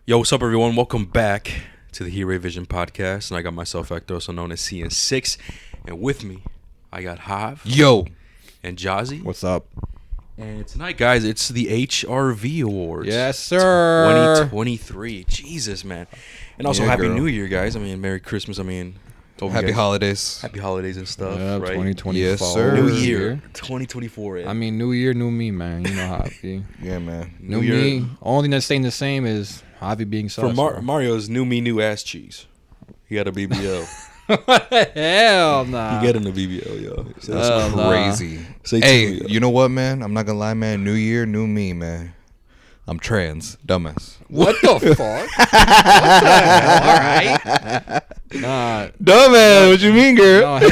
Yo, what's up, everyone? Welcome back to the HRV Vision podcast. And I got myself, Hector, also known as CN6. And with me, I got Hav. Yo. And Jazzy. What's up? And tonight, guys, it's the HRV Awards. Yes, sir. 2023. Jesus, man. And also, Happy New Year, guys. I mean, Merry Christmas. I mean, Happy holidays. Happy holidays and stuff, Yeah, right? 2024. Yes, sir. New Year. 2024. I mean, new year, new me, man. You know how it be. Yeah, man. New me. Only thing that's staying the same is Javi being sus. For Mario's new me, new ass cheeks. He got a BBL. Hell nah. He getting a BBL, yo. So That's nah. crazy. Say Hey, to me, yo. you know what, man? I'm not gonna lie, man. New year, new me, man. I'm trans. Dumbass. What the fuck? What the hell? All right. Nah. Dumbass, what you mean, girl? No,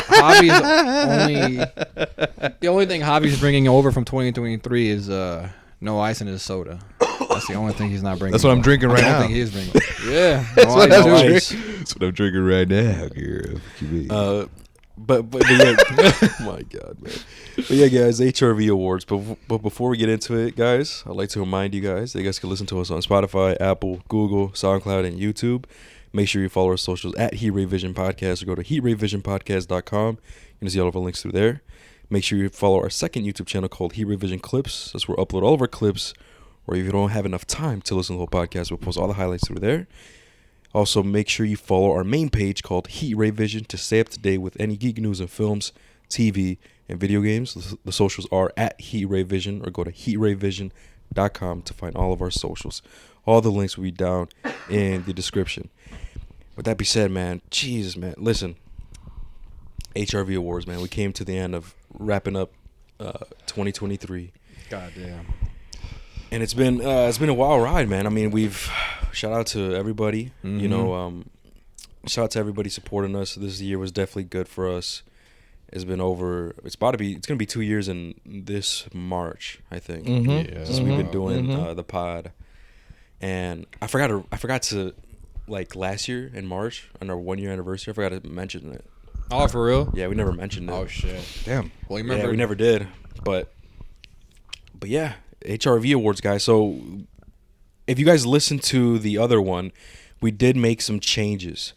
Javi's only... The only thing Javi's bringing over from 2023 is no ice in his soda. That's the only thing he's not bringing. That's what I'm drinking right I don't now. think he is bringing. Yeah. That's what I'm no drinking. ice. That's what I'm drinking right now, girl. What you mean? But yeah, oh my God, man. But yeah, guys, HRV Awards. But before we get into it, guys, I'd like to remind you guys that you guys can listen to us on Spotify, Apple, Google, SoundCloud, and YouTube. Make sure you follow our socials at HRV Vision Podcast or go to HRVVisionPodcast.com. You can see all of our links through there. Make sure you follow our second YouTube channel called HRV Vision Clips. That's where we upload all of our clips. Or if you don't have enough time to listen to the whole podcast, we'll post all the highlights through there. Also, make sure you follow our main page called HRV Vision to stay up to date with any geek news and films, TV, and video games. The socials are at HRV Vision or go to HRVVision.com to find all of our socials. All the links will be down in the description. With that being said, man, Jesus, man, listen. HRV Awards, man. We came to the end of wrapping up 2023. God damn. And it's been a wild ride, man. I mean, we've shout out to everybody. Mm-hmm. You know, shout out to everybody supporting us. This year was definitely good for us. It's gonna be 2 years in this March, I think. Mhm. Yeah. Since we've been doing Mhm. the pod. And I forgot to like last year in March on our 1 year anniversary. I forgot to mention it. Oh, for real? Yeah, we never mentioned it. Oh shit. Damn. Well, you Yeah, remember? we never did. But yeah, HRV Awards, guys. So if you guys listen to the other one, we did make some changes,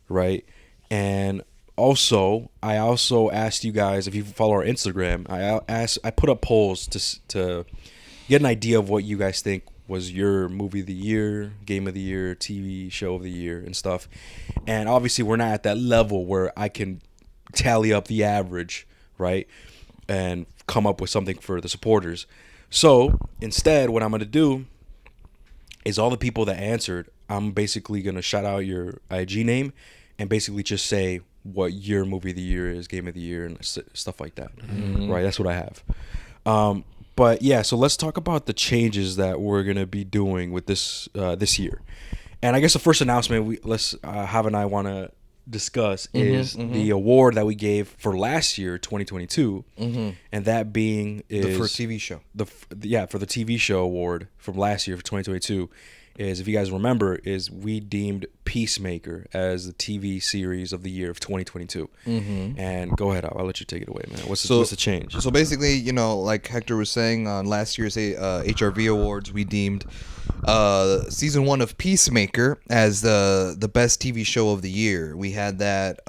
right? And I also asked you guys, if you follow our Instagram, I put up polls to get an idea of what you guys think was your movie of the year, game of the year, TV show of the year, and stuff. And obviously, we're not at that level where I can tally up the average, right, and come up with something for the supporters. So instead, what I'm going to do is all the people that answered, I'm basically going to shout out your IG name and basically just say what your movie of the year is, game of the year, and stuff like that. Mm-hmm. Right? That's what I have. But yeah, so let's talk about the changes that we're going to be doing with this year. And I guess the first announcement Hav and I want to discuss is the award that we gave for last year, 2022, and that being is For TV show. for the TV show award from last year for 2022 is, if you guys remember, is we deemed Peacemaker as the TV series of the year of 2022. And go ahead, I'll let you take it away, man. What's the change? So basically, you know, like Hector was saying, on last year's HRV Awards, we deemed season 1 of Peacemaker as the best TV show of the year. We had that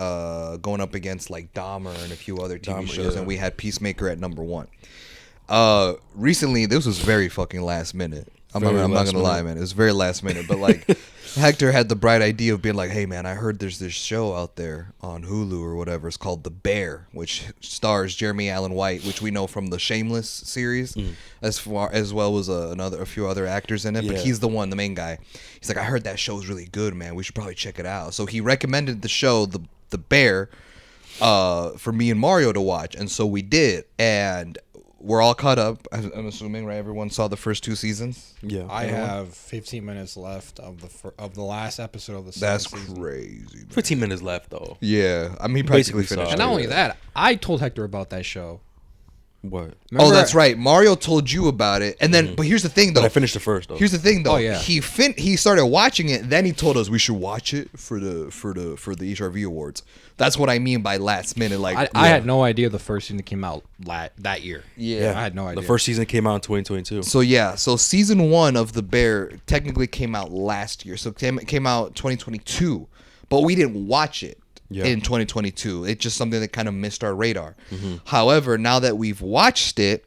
going up against like Dahmer and a few other TV shows, yeah. and we had Peacemaker at number 1. Recently, this was very fucking last minute. I'm not gonna lie, man. It was very last minute, but like Hector had the bright idea of being like, "Hey, man, I heard there's this show out there on Hulu or whatever. It's called The Bear, which stars Jeremy Allen White, which we know from the Shameless series, as well as a few other actors in it. But Yeah. he's the main guy. He's like, I heard that show's really good, man. We should probably check it out. So he recommended the show, The Bear, for me and Mario to watch, and so we did, and we're all caught up. I'm assuming, right? Everyone saw the first 2 seasons. Yeah, I have 15 minutes left of the last episode of the second That's season. crazy, man. 15 minutes left though. Yeah, I mean, he practically Basically finished. saw And it. not only that, I told Hector about that show. What? Oh, that's right. Mario told you about it, and then. But here's the thing, though. But I finished it first, though. Here's the thing, though. Oh, yeah. He started watching it. Then he told us we should watch it for the HRV Awards. That's what I mean by last minute. Like I had no idea the first season came out that year. Yeah. I had no idea. The first season came out in 2022. So season 1 of The Bear technically came out last year. So it came out 2022, but we didn't watch it. Yeah. In 2022. It's just something that kind of missed our radar. However, now that we've watched it,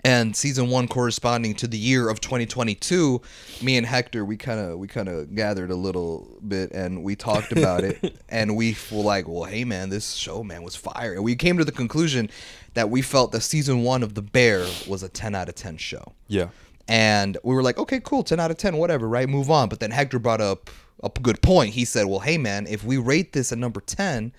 and season 1 corresponding to the year of 2022, me and Hector, we kind of gathered a little bit and we talked about it, and we were like, well, hey man, this show, man, was fire. And we came to the conclusion that we felt that season 1 of The Bear was a 10 out of 10 show. Yeah. And we were like, okay, cool, 10 out of 10, whatever, right? Move on. But then Hector brought up a good point. He said, well, hey man, if we rate this at number 10,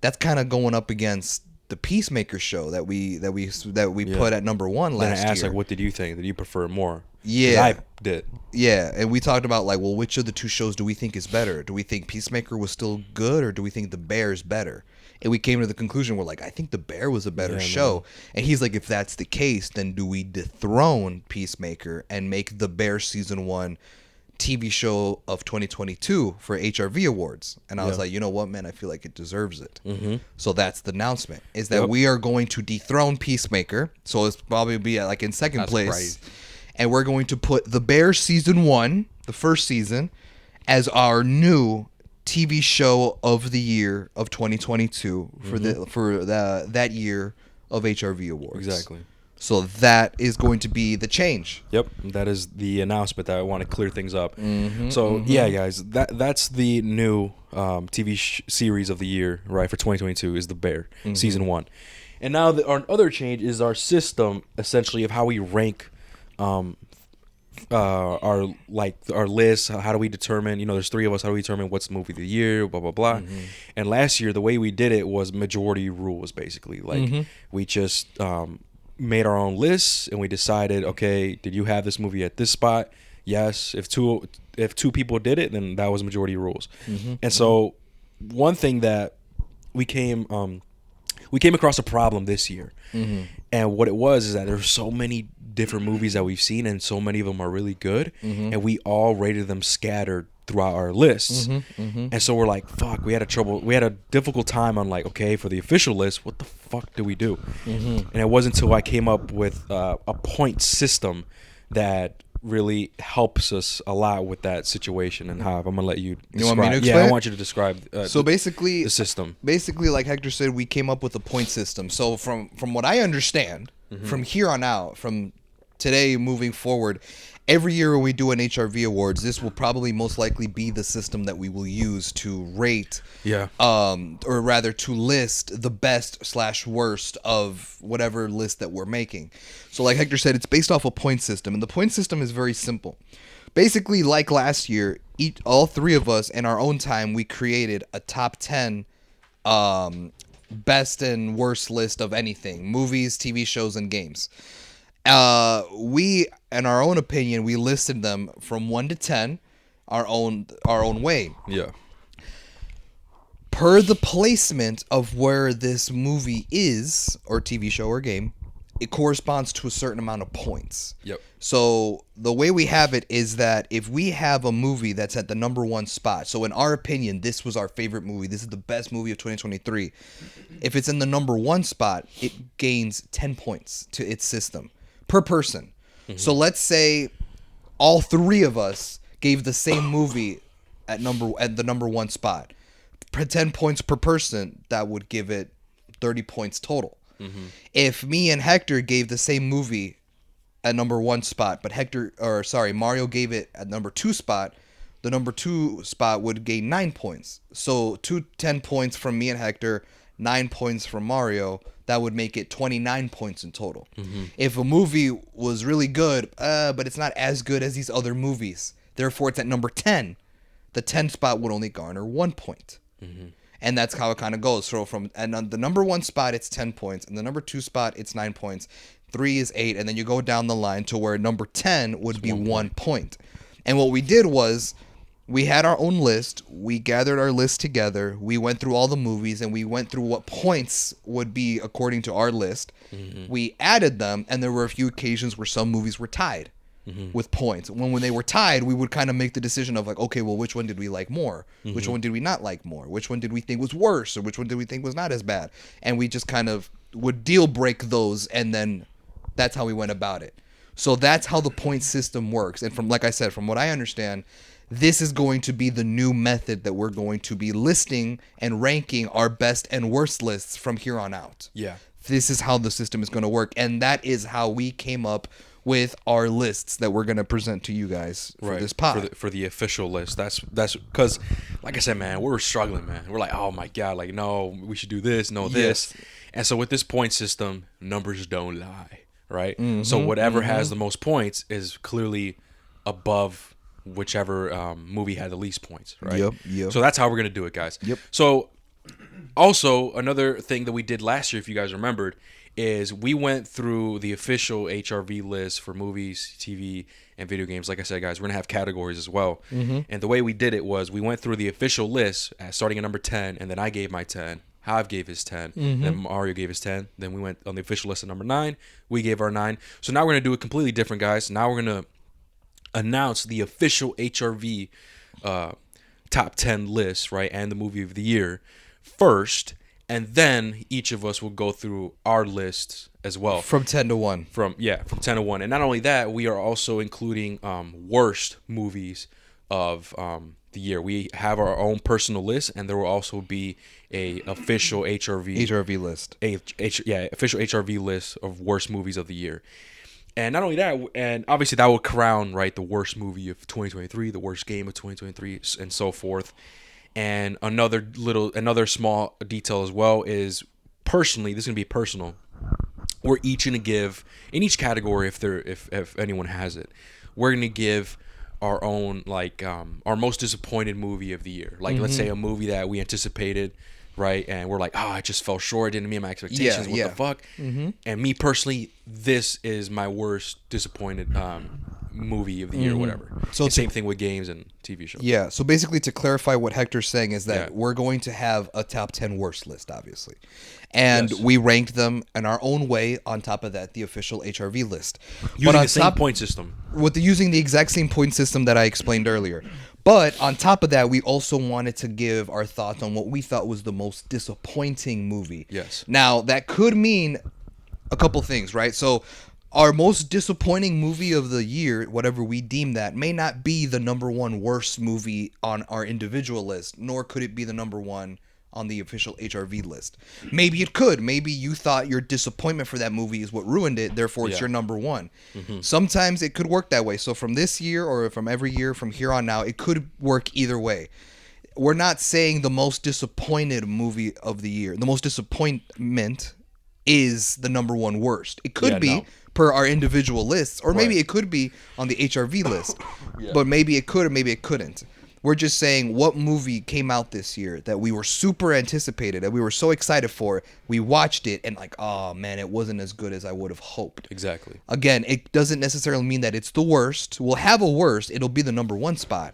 that's kind of going up against the Peacemaker show that we put at number 1 last year. Then I asked, like, what did you think? Did you prefer more? 'Cause Yeah. I did. Yeah, and we talked about, like, well, which of the two shows do we think is better? Do we think Peacemaker was still good, or do we think The Bear's better? And we came to the conclusion, we're like, I think The Bear was a better show. And he's like, if that's the case, then do we dethrone Peacemaker and make The Bear season 1 TV show of 2022 for HRV Awards? And I was like, you know what, man, I feel like it deserves it. So that's the announcement, is that we are going to dethrone Peacemaker. So it's probably be like in second place. Crazy. And we're going to put The Bear season 1, the first season, as our new TV show of the year of 2022 for that year of HRV Awards. Exactly. So that is going to be the change. Yep, that is the announcement that I want to clear things up. Yeah, guys, that's the new TV series of the year, right, for 2022 is The Bear, season 1. And now our other change is our system, essentially, of how we rank our list. How do we determine, there's 3 of us, how do we determine what's the movie of the year, blah, blah, blah. And last year, the way we did it was majority rules, basically. Like, we just made our own lists, and we decided, okay, did you have this movie at this spot? Yes. If two people did it, then that was majority rules. And so one thing that we came across a problem this year, and what it was is that there's so many different movies that we've seen, and so many of them are really good, and we all rated them scattered throughout our lists. And so we're like, fuck, we had a difficult time on, like, okay, for the official list, what the fuck do we do? And it wasn't until I came up with a point system that really helps us a lot with that situation. And how I'm gonna let you describe. You want me to explain? Yeah, I want you to describe basically the system. Basically, like Hector said, we came up with a point system. So from what I understand, from here on out, from today moving forward, every year when we do an HRV Awards, this will probably most likely be the system that we will use to rate, or rather to list the best/worst of whatever list that we're making. So like Hector said, it's based off a point system, and the point system is very simple. Basically, like last year, all 3 of us in our own time, we created a top 10 best and worst list of anything: movies, TV shows, and games. We, in our own opinion, we listed them from 1 to 10, our own way. Yeah. Per the placement of where this movie is, or TV show or game, it corresponds to a certain amount of points. Yep. So the way we have it is that if we have a movie that's at the number 1 spot, so in our opinion, this was our favorite movie, this is the best movie of 2023. If it's in the number 1 spot, it gains 10 points to its system per person. So let's say all 3 of us gave the same movie at the number 1 spot. Per 10 points per person, that would give it 30 points total. If me and Hector gave the same movie at number 1 spot, but Mario gave it at number 2 spot, the number 2 spot would gain 9 points. So 10 points from me and Hector, 9 points from Mario. That would make it 29 points in total. If a movie was really good, but it's not as good as these other movies, therefore it's at number 10, the 10 spot would only garner 1 point. And that's how it kind of goes. So on the number 1 spot, it's 10 points. And the number 2 spot, it's 9 points. 3 is 8. And then you go down the line to where number 10 would be 1 point. And what we did was, we had our own list. We gathered our list together. We went through all the movies and we went through what points would be according to our list. We added them, and there were a few occasions where some movies were tied with points. When they were tied, we would kind of make the decision of like, okay, well, which one did we like more? Which one did we not like more? Which one did we think was worse? Or which one did we think was not as bad? And we just kind of would deal break those, and then that's how we went about it. So that's how the point system works. And from, like I said, from what I understand, this is going to be the new method that we're going to be listing and ranking our best and worst lists from here on out. Yeah. This is how the system is going to work. And that is how we came up with our lists that we're going to present to you guys for this pod. For the official list. That's because, like I said, man, we were struggling, man. We're like, oh my God, like, no, we should do this, no, this. And so with this point system, numbers don't lie, right? So whatever has the most points is clearly above whichever movie had the least points, right? Yep. So that's how we're going to do it, guys. Yep. So also, another thing that we did last year, if you guys remembered, is we went through the official HRV list for movies, TV, and video games. Like I said, guys, we're going to have categories as well. And the way we did it was we went through the official list, starting at number 10, and then I gave my 10. Hav gave his 10. Then Mario gave his 10. Then we went on the official list at number 9. We gave our 9. So now we're going to do it completely different, guys. Now we're going to announce the official HRV top 10 list, right, and the movie of the year first, and then each of us will go through our lists as well. From 10 to 1. From 10 to 1. And not only that, we are also including worst movies of the year. We have our own personal list, and there will also be a official HRV list. Official HRV list of worst movies of the year. And not only that, and obviously that will crown, right, the worst movie of 2023, the worst game of 2023, and so forth. And another small detail as well is, personally, this is gonna be personal. We're each gonna give, in each category, if anyone has it, we're gonna give our own, like, our most disappointed movie of the year. Like, let's say a movie that we anticipated, right, and we're like, I just fell short, didn't meet my expectations, what the fuck? And me personally, this is my worst disappointed movie of the year, whatever. So same thing with games and TV shows. Yeah, so basically, to clarify what Hector's saying is that we're going to have a top 10 worst list, obviously. And we ranked them in our own way. On top of that, the official HRV list. Using the same point system. Using the exact same point system that I explained earlier. But on top of that, we also wanted to give our thoughts on what we thought was the most disappointing movie. Yes. Now, that could mean a couple things, right? So our most disappointing movie of the year, whatever we deem that, may not be the number one worst movie on our individual list, nor could it be the number one on the official HRV list. Maybe it could. Maybe you thought your disappointment for that movie is what ruined it, therefore it's your number one. Sometimes it could work that way. So from this year, or from every year from here on now, it could work either way. We're not saying the most disappointed movie of the year. The most disappointment is the number one worst. It could be per our individual lists, or maybe it could be on the HRV list. But maybe it could, or maybe it couldn't. We're just saying what movie came out this year that we were super anticipated, that we were so excited for. We watched it and like, oh man, it wasn't as good as I would have hoped. Exactly. Again, it doesn't necessarily mean that it's the worst. We'll have a worst. It'll be the number one spot.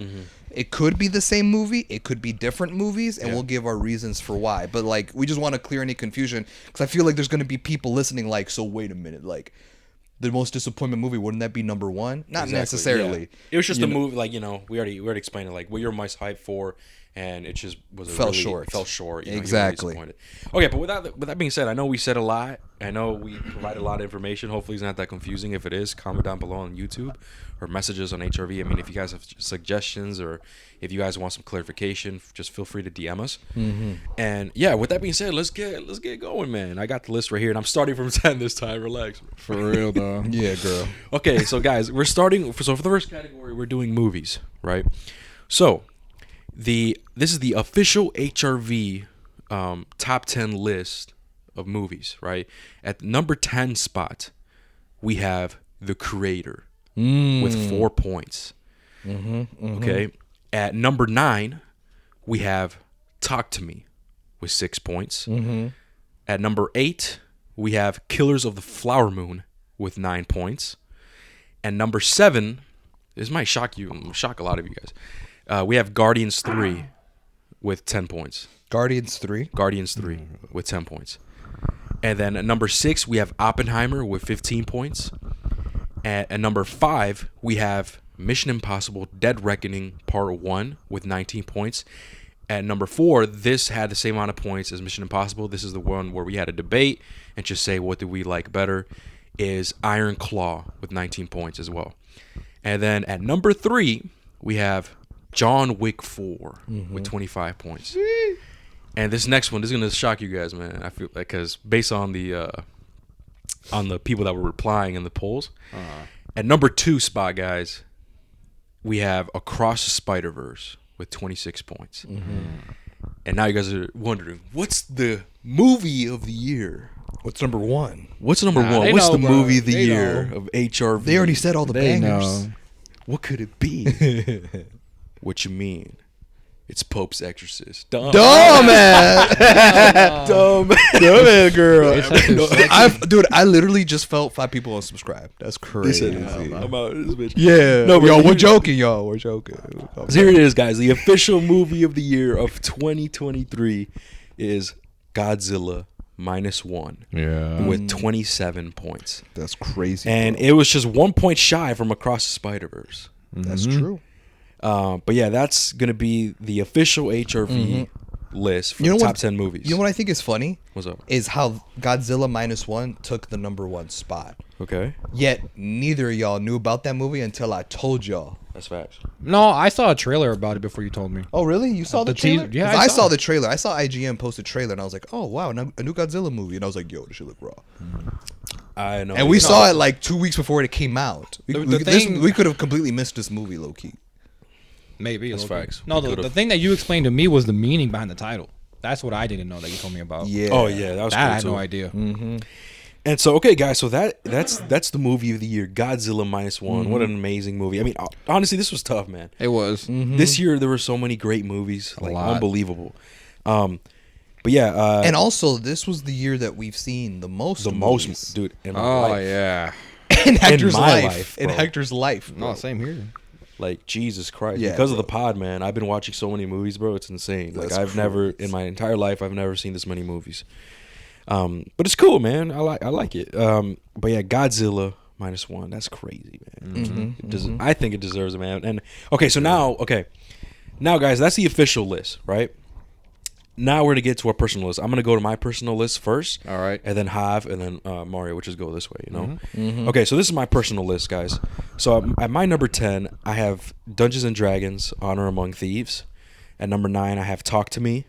It could be the same movie. It could be different movies, and we'll give our reasons for why. But like, we just want to clear any confusion, because I feel like there's going to be people listening like, so wait a minute, like, the most disappointment movie, wouldn't that be number one? Not necessarily. Yeah. It was just a movie, like, we already explained it, like what you're most hyped for, and it just fell short. Exactly. Okay, but with that being said, I know we said a lot. I know we provided a lot of information. Hopefully, it's not that confusing. If it is, comment down below on YouTube or messages on HRV. I mean, if you guys have suggestions or if you guys want some clarification, just feel free to DM us. And yeah, with that being said, let's get going, man. I got the list right here, and I'm starting from 10 this time. Relax, for real though. Yeah, girl. Okay, so guys, we're starting. So for the first category, we're doing movies, right? So this is the official HRV top 10 list of movies, right? At number 10 spot, we have The Creator with 4 points. Okay. At number 9, we have Talk to Me with 6 points. At number 8, we have Killers of the Flower Moon with 9 points. And number 7, this might shock a lot of you guys. We have Guardians 3 with 10 points. Guardians 3. Guardians 3 with 10 points. And then at number 6, we have Oppenheimer with 15 points. At number 5, we have Mission Impossible Dead Reckoning Part 1 with 19 points. At number 4, this had the same amount of points as Mission Impossible. This is the one where we had a debate and just say what do we like better, is Iron Claw with 19 points as well. And then at number 3, we have John Wick 4 with 25 points. And this next one is going to shock you guys, man. I feel like, because based on the people that were replying in the polls. At number 2 spot, guys, we have Across the Spider-Verse with 26 points. And now you guys are wondering, what's the movie of the year? What's number 1? What's number 1? What's the movie of the year of HRV? They already said all the bangers. What could it be? What you mean? It's Pope's Exorcist. Dumb man. Dumb man, girl. Dude, I literally just felt 5 people unsubscribed. That's crazy. I'm out of this bitch. Yeah. No, yo, we're joking, y'all. We're joking. So here it is, guys. The official movie of the year of 2023 is Godzilla -1. Yeah. With 27 points. That's crazy. And it was just 1 point shy from Across the Spider-Verse. That's true. But yeah, that's going to be the official HRV list for the top 10 movies. You know what I think is funny? What's up? Is how Godzilla -1 took the number 1 spot. Okay. Yet neither of y'all knew about that movie until I told y'all. That's facts. No, I saw a trailer about it before you told me. Oh, really? You saw the trailer? teaser? Yeah, 'Cause I I saw saw it. the trailer. I saw IGN post a trailer, and I was like, oh, wow, a new Godzilla movie. And I was like, yo, this shit look raw. I know. And we saw it like 2 weeks before it came out. thing- We could have completely missed this movie, low-key. Maybe. That's okay. facts. No, We the could've. thing that you explained to me was the meaning behind the title. That's what I didn't know that you told me about. Yeah. Oh, yeah. That was That I had cool, no too. idea. And so, okay, guys, so that's the movie of the year, Godzilla -1. What an amazing movie. I mean, honestly, this was tough, man. It was. This year, there were so many great movies. Like, lot. unbelievable. But yeah. And also, this was the year that we've seen the most movies. Dude, in my Oh, life. yeah. in Hector's my life. life, in bro. Hector's life. No, same here. Like, Jesus Christ. Yeah, because of bro. the pod, man, I've been watching so many movies, bro. It's insane. Like, That's I've never, crazy. in my entire life, I've never seen this many movies. But it's cool, man. I like it. But yeah, Godzilla -1. That's crazy, man. I think it deserves it, man. And okay, so now, guys, that's the official list, right? Now we're gonna get to our personal list. I'm gonna go to my personal list first. All right. And then Hav, and then Mario, which is go this way, you know? Okay, so this is my personal list, guys. So at my number 10, I have Dungeons and Dragons: Honor Among Thieves. At number 9, I have Talk to Me.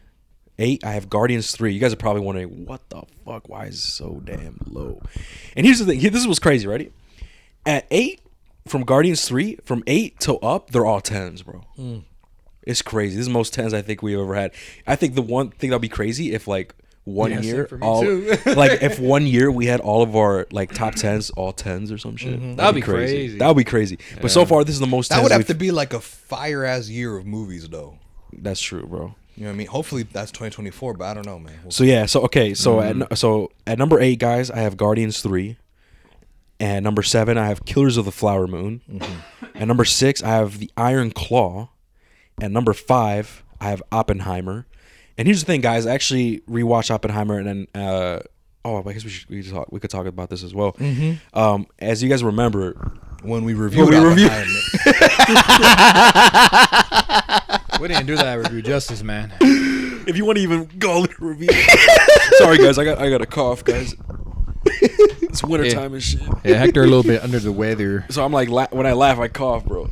8, I have Guardians 3. You guys are probably wondering, what the fuck? Why is it so damn low? And here's the thing. This is what's crazy, right? At 8, from Guardians 3, from 8 till up, they're all 10s, bro. It's crazy. This is the most 10s I think we've ever had. I think the one thing that'll be crazy if like one Yeah, year, same for me too. like if 1 year we had all of our like top 10s, all 10s or some shit. That'd be crazy. That would be crazy. But so far, this is the most 10s. That would have we've- to be like a fire-ass year of movies, though. That's true, bro. You know what I mean? Hopefully that's 2024, but I don't know, man. So yeah, so okay, so at number 8, guys, I have Guardians 3. And number 7, I have Killers of the Flower Moon. And number 6, I have The Iron Claw. And number 5, I have Oppenheimer. And here's the thing, guys. I actually rewatched Oppenheimer, and then I guess we could talk about this as well. As you guys remember, when we reviewed We didn't do that review justice, man. if you want to even go to review, sorry guys, I got a cough, guys. It's wintertime and shit. Yeah, Hector a little bit under the weather. So I'm like, when I laugh, I cough, bro.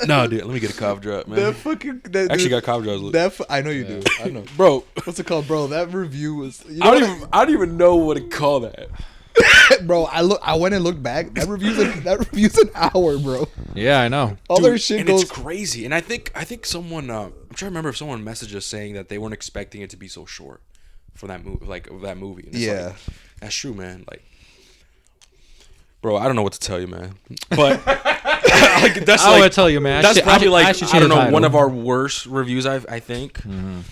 No, dude, let me get a cough drop, man. That Actually got cough drops. I know you do. I know. Bro, What's it called, bro? That review was. You I know don't even know what to call that. bro. I went and looked back. That review's an hour, bro. Yeah, I know. All Dude, their shit and goes. it's crazy. And I think someone I'm trying to remember if someone messaged us saying that they weren't expecting it to be so short for that movie, like of that movie. And it's Yeah. like, that's true, man. Like, bro, I don't know what to tell you, man. But like, that's I like, would tell you, man. That's probably like should I change don't the know, title. one of our worst reviews. I think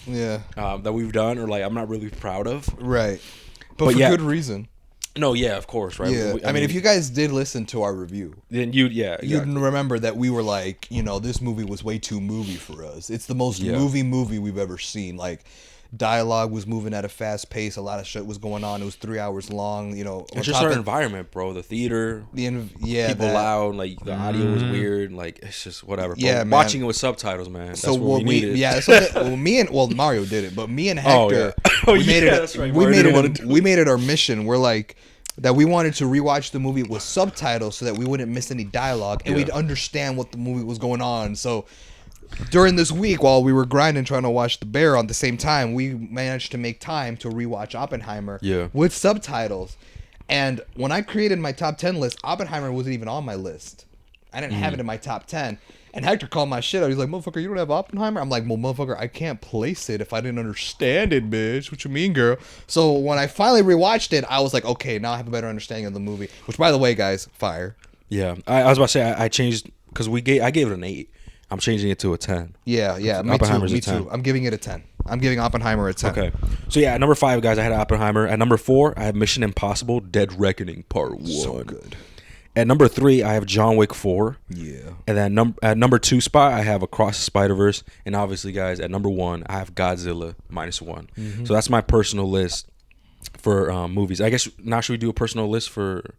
Yeah. that we've done, or like I'm not really proud of. Right. But for yeah. good reason. No, yeah, of course, right? Yeah, I mean, if you guys did listen to our review, then you'd remember that we were like, this movie was way too movie for us. It's the most movie we've ever seen. Like, dialogue was moving at a fast pace. A lot of shit was going on. It was 3 hours long. It's just our environment, bro. The theater, people loud, like the audio was weird. Like it's just whatever. Yeah, man. Watching it with subtitles, man. That's so what we needed. Mario did it, but me and Hector, we made it our mission. We're like that we wanted to rewatch the movie with subtitles so that we wouldn't miss any dialogue and we'd understand what the movie was going on. So during this week, while we were grinding trying to watch The Bear on the same time, we managed to make time to rewatch Oppenheimer with subtitles. And when I created my top 10 list, Oppenheimer wasn't even on my list. I didn't have it in my top 10. And Hector called my shit out. He's like, motherfucker, you don't have Oppenheimer? I'm like, well, motherfucker, I can't place it if I didn't understand it, bitch. What you mean, girl? So when I finally rewatched it, I was like, okay, now I have a better understanding of the movie. Which, by the way, guys, fire. Yeah, I was about to say I changed because I gave it an 8. I'm changing it to a 10. Yeah, me too. I'm giving it a 10. I'm giving Oppenheimer a 10. Okay. So yeah, at number 5, guys, I had Oppenheimer. At number 4, I have Mission Impossible: Dead Reckoning Part 1. So good. At number 3, I have John Wick 4. Yeah. And then at number 2 spot, I have Across the Spider-Verse. And obviously, guys, at number 1, I have Godzilla -1. So that's my personal list for movies. I guess now should we do a personal list for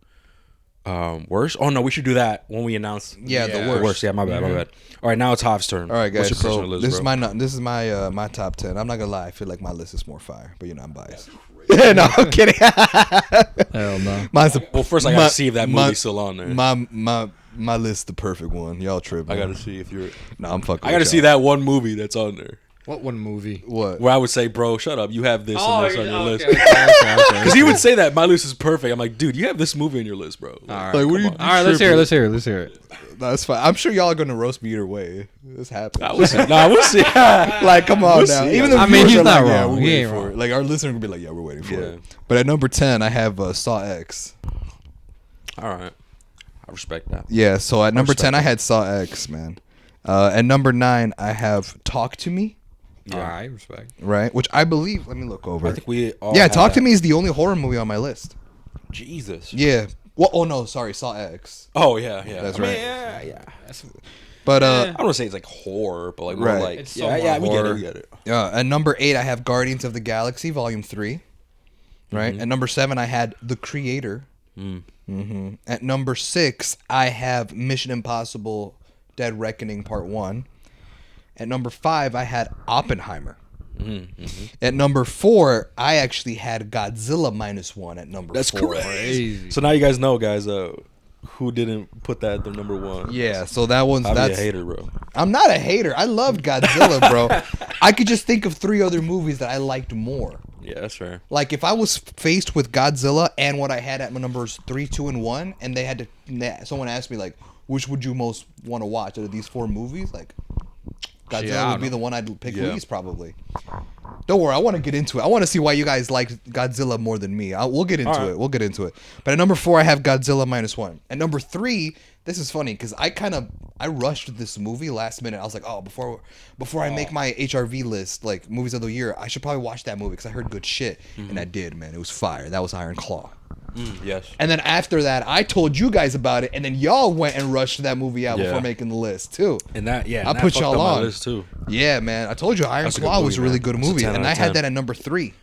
worst? Oh no, we should do that when we announce. The worst. Yeah, my bad. All right, now it's Hov's turn. All right, guys. What's your personal list, bro? This is my top 10. I'm not gonna lie. I feel like my list is more fire, but I'm biased. No, I'm kidding. Hell no. Well, first I gotta see if that movie's still on there. My list the perfect one. Y'all tripping. I gotta see if you're. No, I'm fucking. I gotta see that one movie that's on there. What one movie? What? Where I would say, bro, shut up. You have this and this on your list. Okay. Because he would say that my list is perfect. I'm like, dude, you have this movie on your list, bro. All right, like, what are you? All right, let's hear it. No, that's fine. I'm sure y'all are gonna roast me either way. This happens. We'll see. Like, come on now. See. Even the I mean, viewers he's are not like, wrong. we're He waiting ain't for wrong. it. Like, our listener will be like, yeah, we're waiting for Yeah. it. But at number 10, I have Saw X. All right. I respect that. Yeah. So at number 10, I had Saw X, man. At number 9, I have Talk to Me. Yeah. All right, respect. Right, which I believe. Let me look over. I think we all Talk to Me is the only horror movie on my list. Jesus. Yeah. Well, oh no, sorry, Saw X. Oh yeah. That's I mean, right. yeah. But I don't want to say it's like horror, but like more Right. like It's somewhat we horror. get it. At number 8, I have Guardians of the Galaxy Volume 3. Right. At number 7, I had The Creator. At number 6, I have Mission Impossible: Dead Reckoning Part 1. At number 5, I had Oppenheimer. At number 4, I actually had Godzilla -1 at number 4. That's Crazy. So now you guys know, guys, who didn't put that at their number 1. Yeah, so that one's I'd be that's a hater, bro. I'm not a hater. I loved Godzilla, bro. I could just think of 3 other movies that I liked more. Yeah, that's fair. Like if I was faced with Godzilla and what I had at my numbers 3, 2, and 1, and someone asked me like, which would you most want to watch out of these 4 movies? Like, Godzilla would be the one I'd pick least probably. Don't worry, I want to get into it. I want to see why you guys like Godzilla more than me. We'll get into it. We'll get into it. But at number 4, I have Godzilla -1. At number 3, this is funny because I rushed this movie last minute. I was like, oh, before I make my HRV list, like movies of the year, I should probably watch that movie because I heard good shit, and I did, man. It was fire. That was Iron Claw. Yes. And then after that, I told you guys about it, and then y'all went and rushed that movie out before making the list too. And that, I put y'all on my list too. Yeah, man. I told you Iron That's a good Claw was movie, a really man. good It's a movie, 10 and out I of had 10. that at number 3.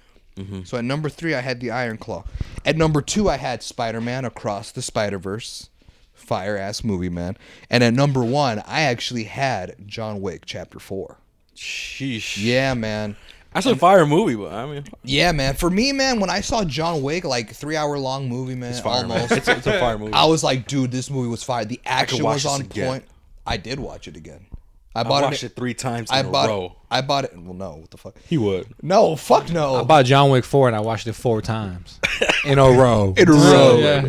So at number 3, I had the Iron Claw. At number 2, I had Spider-Man Across the Spider-Verse. Fire ass movie, man. And at number 1, I actually had John Wick Chapter 4. Sheesh. Yeah, man. That's a fire movie, but I mean, Yeah, man. For me, man, when I saw John Wick, like 3-hour long movie, man, it's fire, man. almost. It's a fire movie. I was like, dude, this movie was fire. The action watch was on this again. point. I did watch it again. I watched it 3 times in a row. I bought it. Well, no, what the fuck? He would. No, fuck no. I bought John Wick 4 and I watched it 4 times in a row. In a row. Yeah.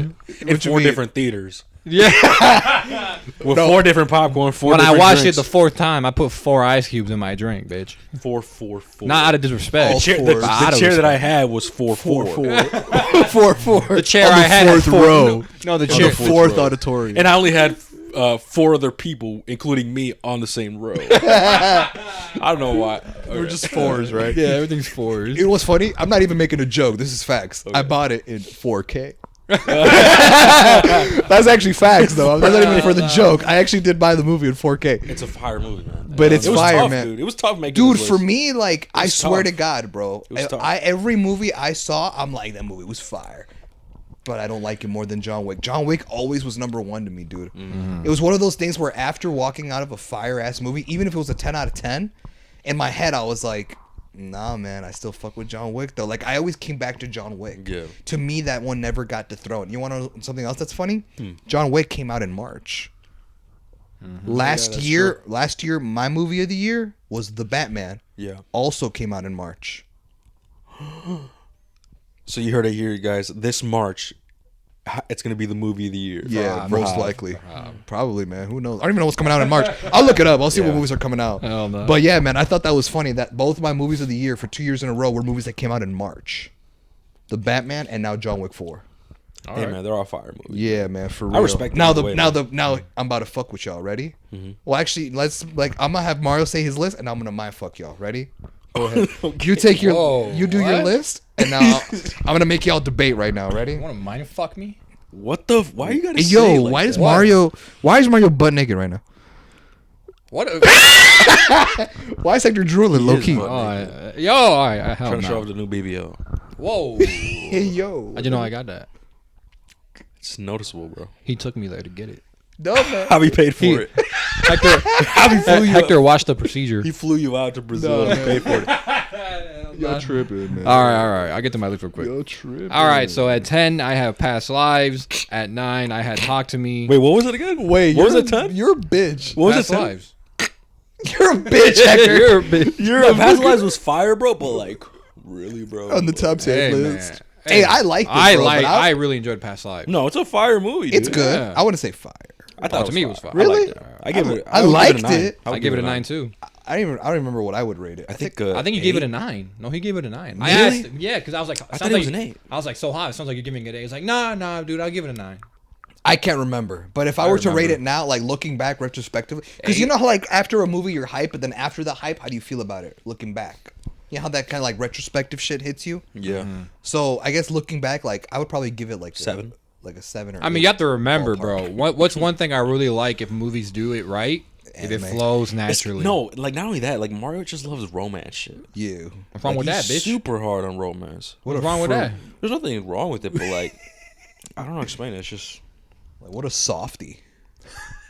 In 4 different theaters. Yeah. With 4 different popcorn, 4 When I different watched drinks. it the 4th time, I put 4 ice cubes in my drink, bitch. 4. Not out of disrespect. All chair, fours. the Out of chair that I respect. had was 4. 4. The chair On the I had had 4th 4 row. No, the On chair. the 4th auditorium. And I only had 4 other people, including me, on the same row. I don't know why. We're just 4s, right? Yeah, everything's 4s. You know what's funny? I'm not even making a joke. This is facts. I bought it in 4K. That's actually facts, though. That's not even for the joke. I actually did buy the movie in 4K. It's a fire movie, man. But it's it was fire, tough, man. Dude. It was tough making Dude, this for list. me, like, I swear tough. to God, bro. It was tough. Every movie I saw, I'm like, that movie was fire. But I don't like it more than John Wick. John Wick always was number one to me, dude. It was one of those things where after walking out of a fire-ass movie, even if it was a 10 out of 10, in my head, I was like, nah, man, I still fuck with John Wick, though. Like, I always came back to John Wick. Yeah. To me, that one never got dethroned. You want to know something else that's funny? John Wick came out in March. Last year, my movie of the year was The Batman. Yeah. Also came out in March. So you heard it here, guys. This March, it's gonna be the movie of the year. Yeah, For most Hob. likely. Probably, man. Who knows? I don't even know what's coming out in March. I'll look it up. I'll see what Yeah. movies are coming out. Hell no. But yeah, man, I thought that was funny that both my movies of the year for 2 years in a row were movies that came out in March. The Batman and now John Wick 4. All Hey right. man, they're all fire movies. Yeah, man, for real. I respect it now either the way, now man. the now I'm about to fuck with y'all. Ready? Well, actually, let's I'm gonna have Mario say his list, and I'm gonna mind fuck y'all. Ready? Go ahead. You take your Whoa, you do your what? list, and now I'm gonna make y'all debate right now. Ready? You want to mind fuck me? What the? Why you gotta Hey, say yo, like why that? is Mario? Why is Mario butt naked right now? What? Why is Hector drooling low key? butt Yo, all right. Hell trying to show no. off the new BBL? Whoa. Hey yo. How'd you know I got that? It's noticeable, bro. He took me there to get it. No man. How he paid for it? Hector watched the procedure. He flew you out to Brazil and paid for it. You're tripping, man. All right. I'll get to my list real quick. You're tripping. All right, so at 10, I have Past Lives. At 9, I had Talk to Me. Wait, what was it again? Wait, what was you're it? 10? You're a bitch. What was Past it? 10? Lives. You're a bitch, Hector. You're a bitch. No, Past Lives was fire, bro. But like, really, bro. On the top 10 Hey, list. man. Hey, I like this, I bro, but I really enjoyed Past Lives. No, it's a fire movie. It's dude. good. Yeah. I wouldn't say fire. I thought To me, it was fire. Really? I liked it. I give it. I would give liked a 9. it. would I give it a 9 too. I don't remember what I would rate it. I think. I think you gave it a 8. 9. No, he gave it a 9. Really? I asked, yeah, because I was like, I thought it was an 8. I was like, so hot. It sounds like you're giving it an 8. He's like, nah, dude, I'll give it a 9. I can't remember, but if I were to rate it now, like looking back retrospectively, because you know how like after a movie you're hype, but then after the hype, how do you feel about it looking back? You know how that kind of like retrospective shit hits you. Yeah. So I guess looking back, like I would probably give it like 7. like a 7 or. I mean, 8. you have to remember, Ballpark. bro. What's one thing I really like if movies do it right? If it Anime. flows It's, naturally. no, like not only that, like Mario just loves romance shit. You. What's wrong with that, He's bitch? super hard on romance. What's wrong with that? There's nothing wrong with it, but like, I don't know how to explain it. It's just Like what a softie.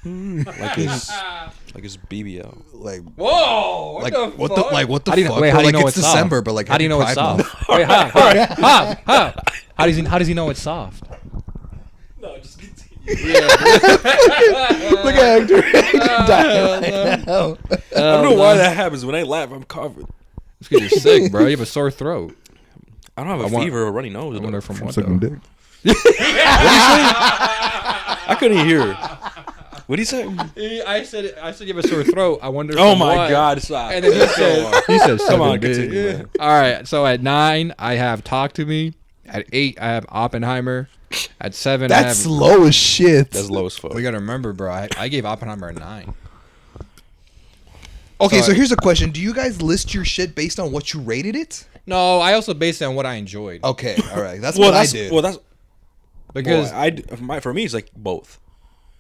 like his BBL. Like Whoa! what the fuck? How do you, bro? wait, how do you Like know it's it's December, soft? but like how do you know Happy it's Pride soft? Month. Wait, how does he know it's soft? No, just continue. Look at Hector. Dying right now. I don't know why that happens. When I laugh, I'm covered. It's because you're sick, bro. You have a sore throat. I don't have a want- fever or a runny nose. I wonder from what Sucking though. dick. I couldn't even hear. What did he say? I said you have a sore throat. I wonder. Oh from my what. God! Stop. And then he said, Come on, continue, man. All right, so at 9, I have Talk to Me. At 8, I have Oppenheimer. At 7, I That's have. low as shit. That's low as fuck. We gotta remember, bro. I gave Oppenheimer a 9. Okay, so Sorry. here's a question: do you guys list your shit based on what you rated it? No, I also based it on what I enjoyed. Okay, all right, that's well, what that's I did. well, that's Because for me, it's like both.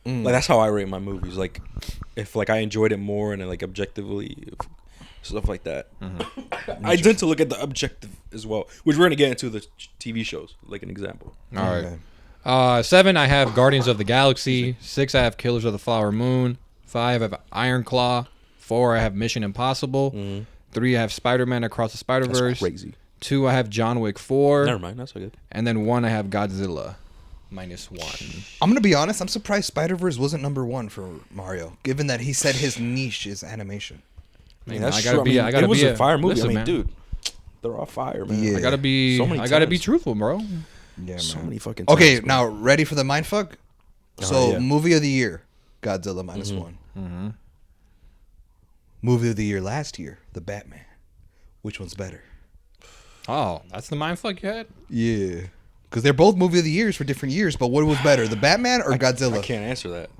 Like that's how I rate my movies. Like if like I enjoyed it more and like objectively, stuff like that. I tend to look at the objective as well, which we're gonna get into the TV shows, like an example. all right. 7, I have Guardians of the Galaxy. 6, I have Killers of the Flower Moon. 5, I have Iron Claw. 4, I have Mission Impossible. 3, I have Spider-Man Across the That's Spider-Verse. crazy. 2, I have John Wick 4. Never mind. That's so good. And then 1, I have Godzilla -1. I'm gonna be honest. I'm surprised Spider-Verse wasn't number 1 for Mario, given that he said his niche is animation. I mean, Man, that's I gotta true. be- I mean, I gotta it was be a a- fire movie. listen, I mean, man. dude, they're all fire, man. Yeah. I gotta be. So many I gotta be times. truthful, bro. Yeah, So man. many fucking. Okay, times, man. now ready for the mindfuck? So yeah. movie of the year, Godzilla -1. Movie of the year last year, The Batman. Which one's better? Oh, that's the mindfuck you had. Yeah, because they're both movie of the years for different years. But what was better, The Batman or Godzilla? I can't answer that.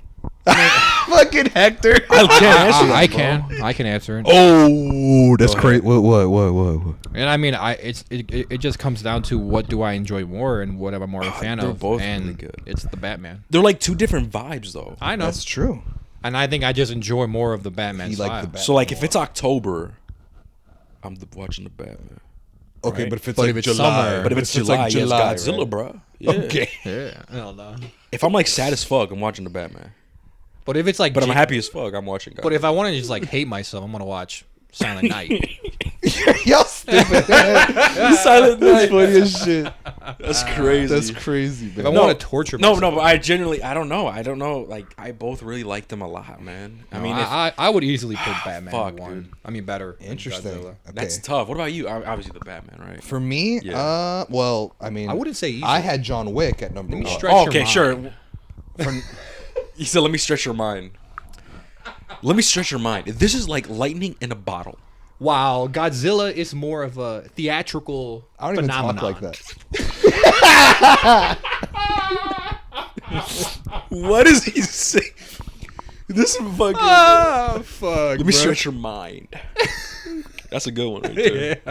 Fucking Hector. I can't answer that, I bro. can. I can answer it. Oh, that's Go crazy. What? And I mean, it just comes down to what do I enjoy more and what am I more a fan they're of. both and really good. It's the Batman. They're like two different vibes, though. I know, That's true. and I think I just enjoy more of the Batman You style. like the Batman. So, like, if it's October, I'm watching the Batman. Okay, right? but if it's But like if it's July, summer- But if it's July, like yeah, it's July, Godzilla, right? bro. Yeah. Okay. Yeah, I don't know. If I'm like sad as fuck, I'm watching the Batman. But if it's like, But I'm happy as fuck, I'm watching. But if I want to just like hate myself, I'm gonna watch Silent Night. Y'all stupid. Silent That's funny as shit. That's crazy. That's crazy, If I man. No. want to torture No, myself, no, but I genuinely, I don't know. Like, I both really liked them a lot, man. I mean, if, I would easily put Batman Fuck, one. dude. I mean, better. than Interesting. Godzilla. Okay. that's tough. What about you? Obviously, the Batman, right? For me, Yeah. well, I mean, I wouldn't say easy. I had John Wick at number Let me one. stretch Oh, your okay, mind. sure. You said, let me stretch your mind. Let me stretch your mind. This is like lightning in a bottle. Wow, Godzilla is more of a theatrical I don't even phenomenon. talk like that. What is he saying? This is fucking. Oh fuck! Let me stretch your mind. That's a good one right there.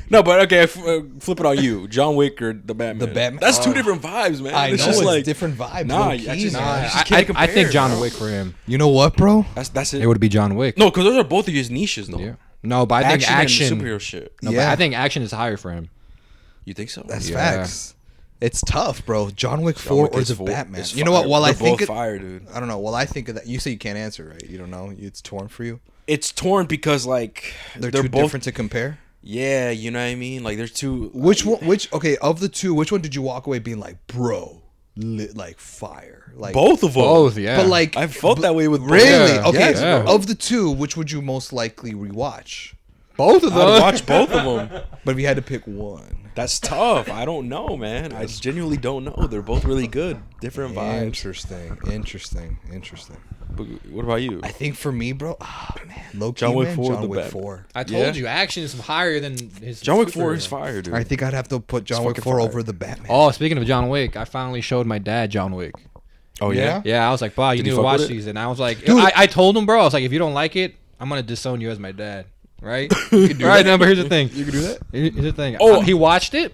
No, but okay, flip it on you. John Wick or the Batman? The Batman. That's two Oh. different vibes, man. I know It's just it's like different vibes. Nah, low-key, I just- man. nah, I, can't I think compare, John bro. Wick for him. You know what, bro? That's it. It would be John Wick. No, because those are both of his niches, though. Yeah. No, but I think action. and superhero shit. No, but Yeah. I think action is higher for him. You think so? That's Yeah. facts. It's tough, bro. John Wick John 4 Wick or is the four- Batman? is You know what? fire. While I They're think both it, fire, dude. I don't know. While I think of that, you say you can't answer, right? You don't know. It's torn for you. It's torn because like They're they're too both different to compare. Yeah, you know what I mean. Like there's two. Which one? Which okay? Of the two, which one did you walk away being like, bro, lit like fire? Like Both of them. Both, yeah. But like, I felt that way with both. really? Yeah, Okay. yeah. Of the two, which would you most likely rewatch? Both of I'd watch both of them. But if you had to pick one, That's tough. I don't know, man. I genuinely don't know. They're both really good. Different vibes. Interesting. But what about you? I think for me, bro, man, low key, John Wick man, 4 John the Wick Batman. 4. I told Yeah. you, action is higher than his. John Wick 4 superhero. is fire, dude. I think I'd have to put John Wick fucking 4 fire. over the Batman. Oh, speaking of John Wick, I finally showed my dad John Wick. Oh yeah. Yeah, I was like, "Wow, you Did he need to fuck watch with it? these." And I was like, Dude. I told him, bro, I was like, "If you don't like it, I'm gonna disown you as my dad." Right? Right. No, but here's the thing. You can do that. Here's the thing. Oh. He watched it.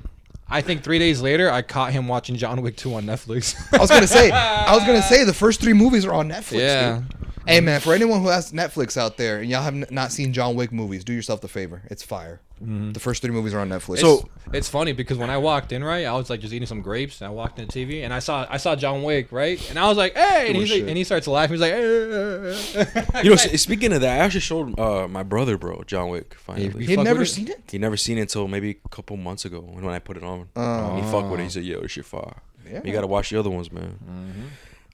I think 3 days later, I caught him watching John Wick 2 on Netflix. I was gonna say the first 3 movies are on Netflix. Yeah. Dude. Hey man, for anyone who has Netflix out there and y'all have not seen John Wick movies, do yourself the favor. It's fire. The first 3 movies are on Netflix. So- It's funny because when I walked in, right, I was like just eating some grapes, and I walked in the TV, and I saw John Wick, right, and I was like, "Hey!" And Doing he's like, shit. and he starts laughing. He's like, "Hey." You know, speaking of that, I actually showed my brother, bro, John Wick. Finally, he'd fuck never with it? seen it. he never seen it until maybe a couple months ago when I put it on. Oh. He fucked with it. He said, "Yo, this shit fire. Yeah. You gotta watch the other ones, man."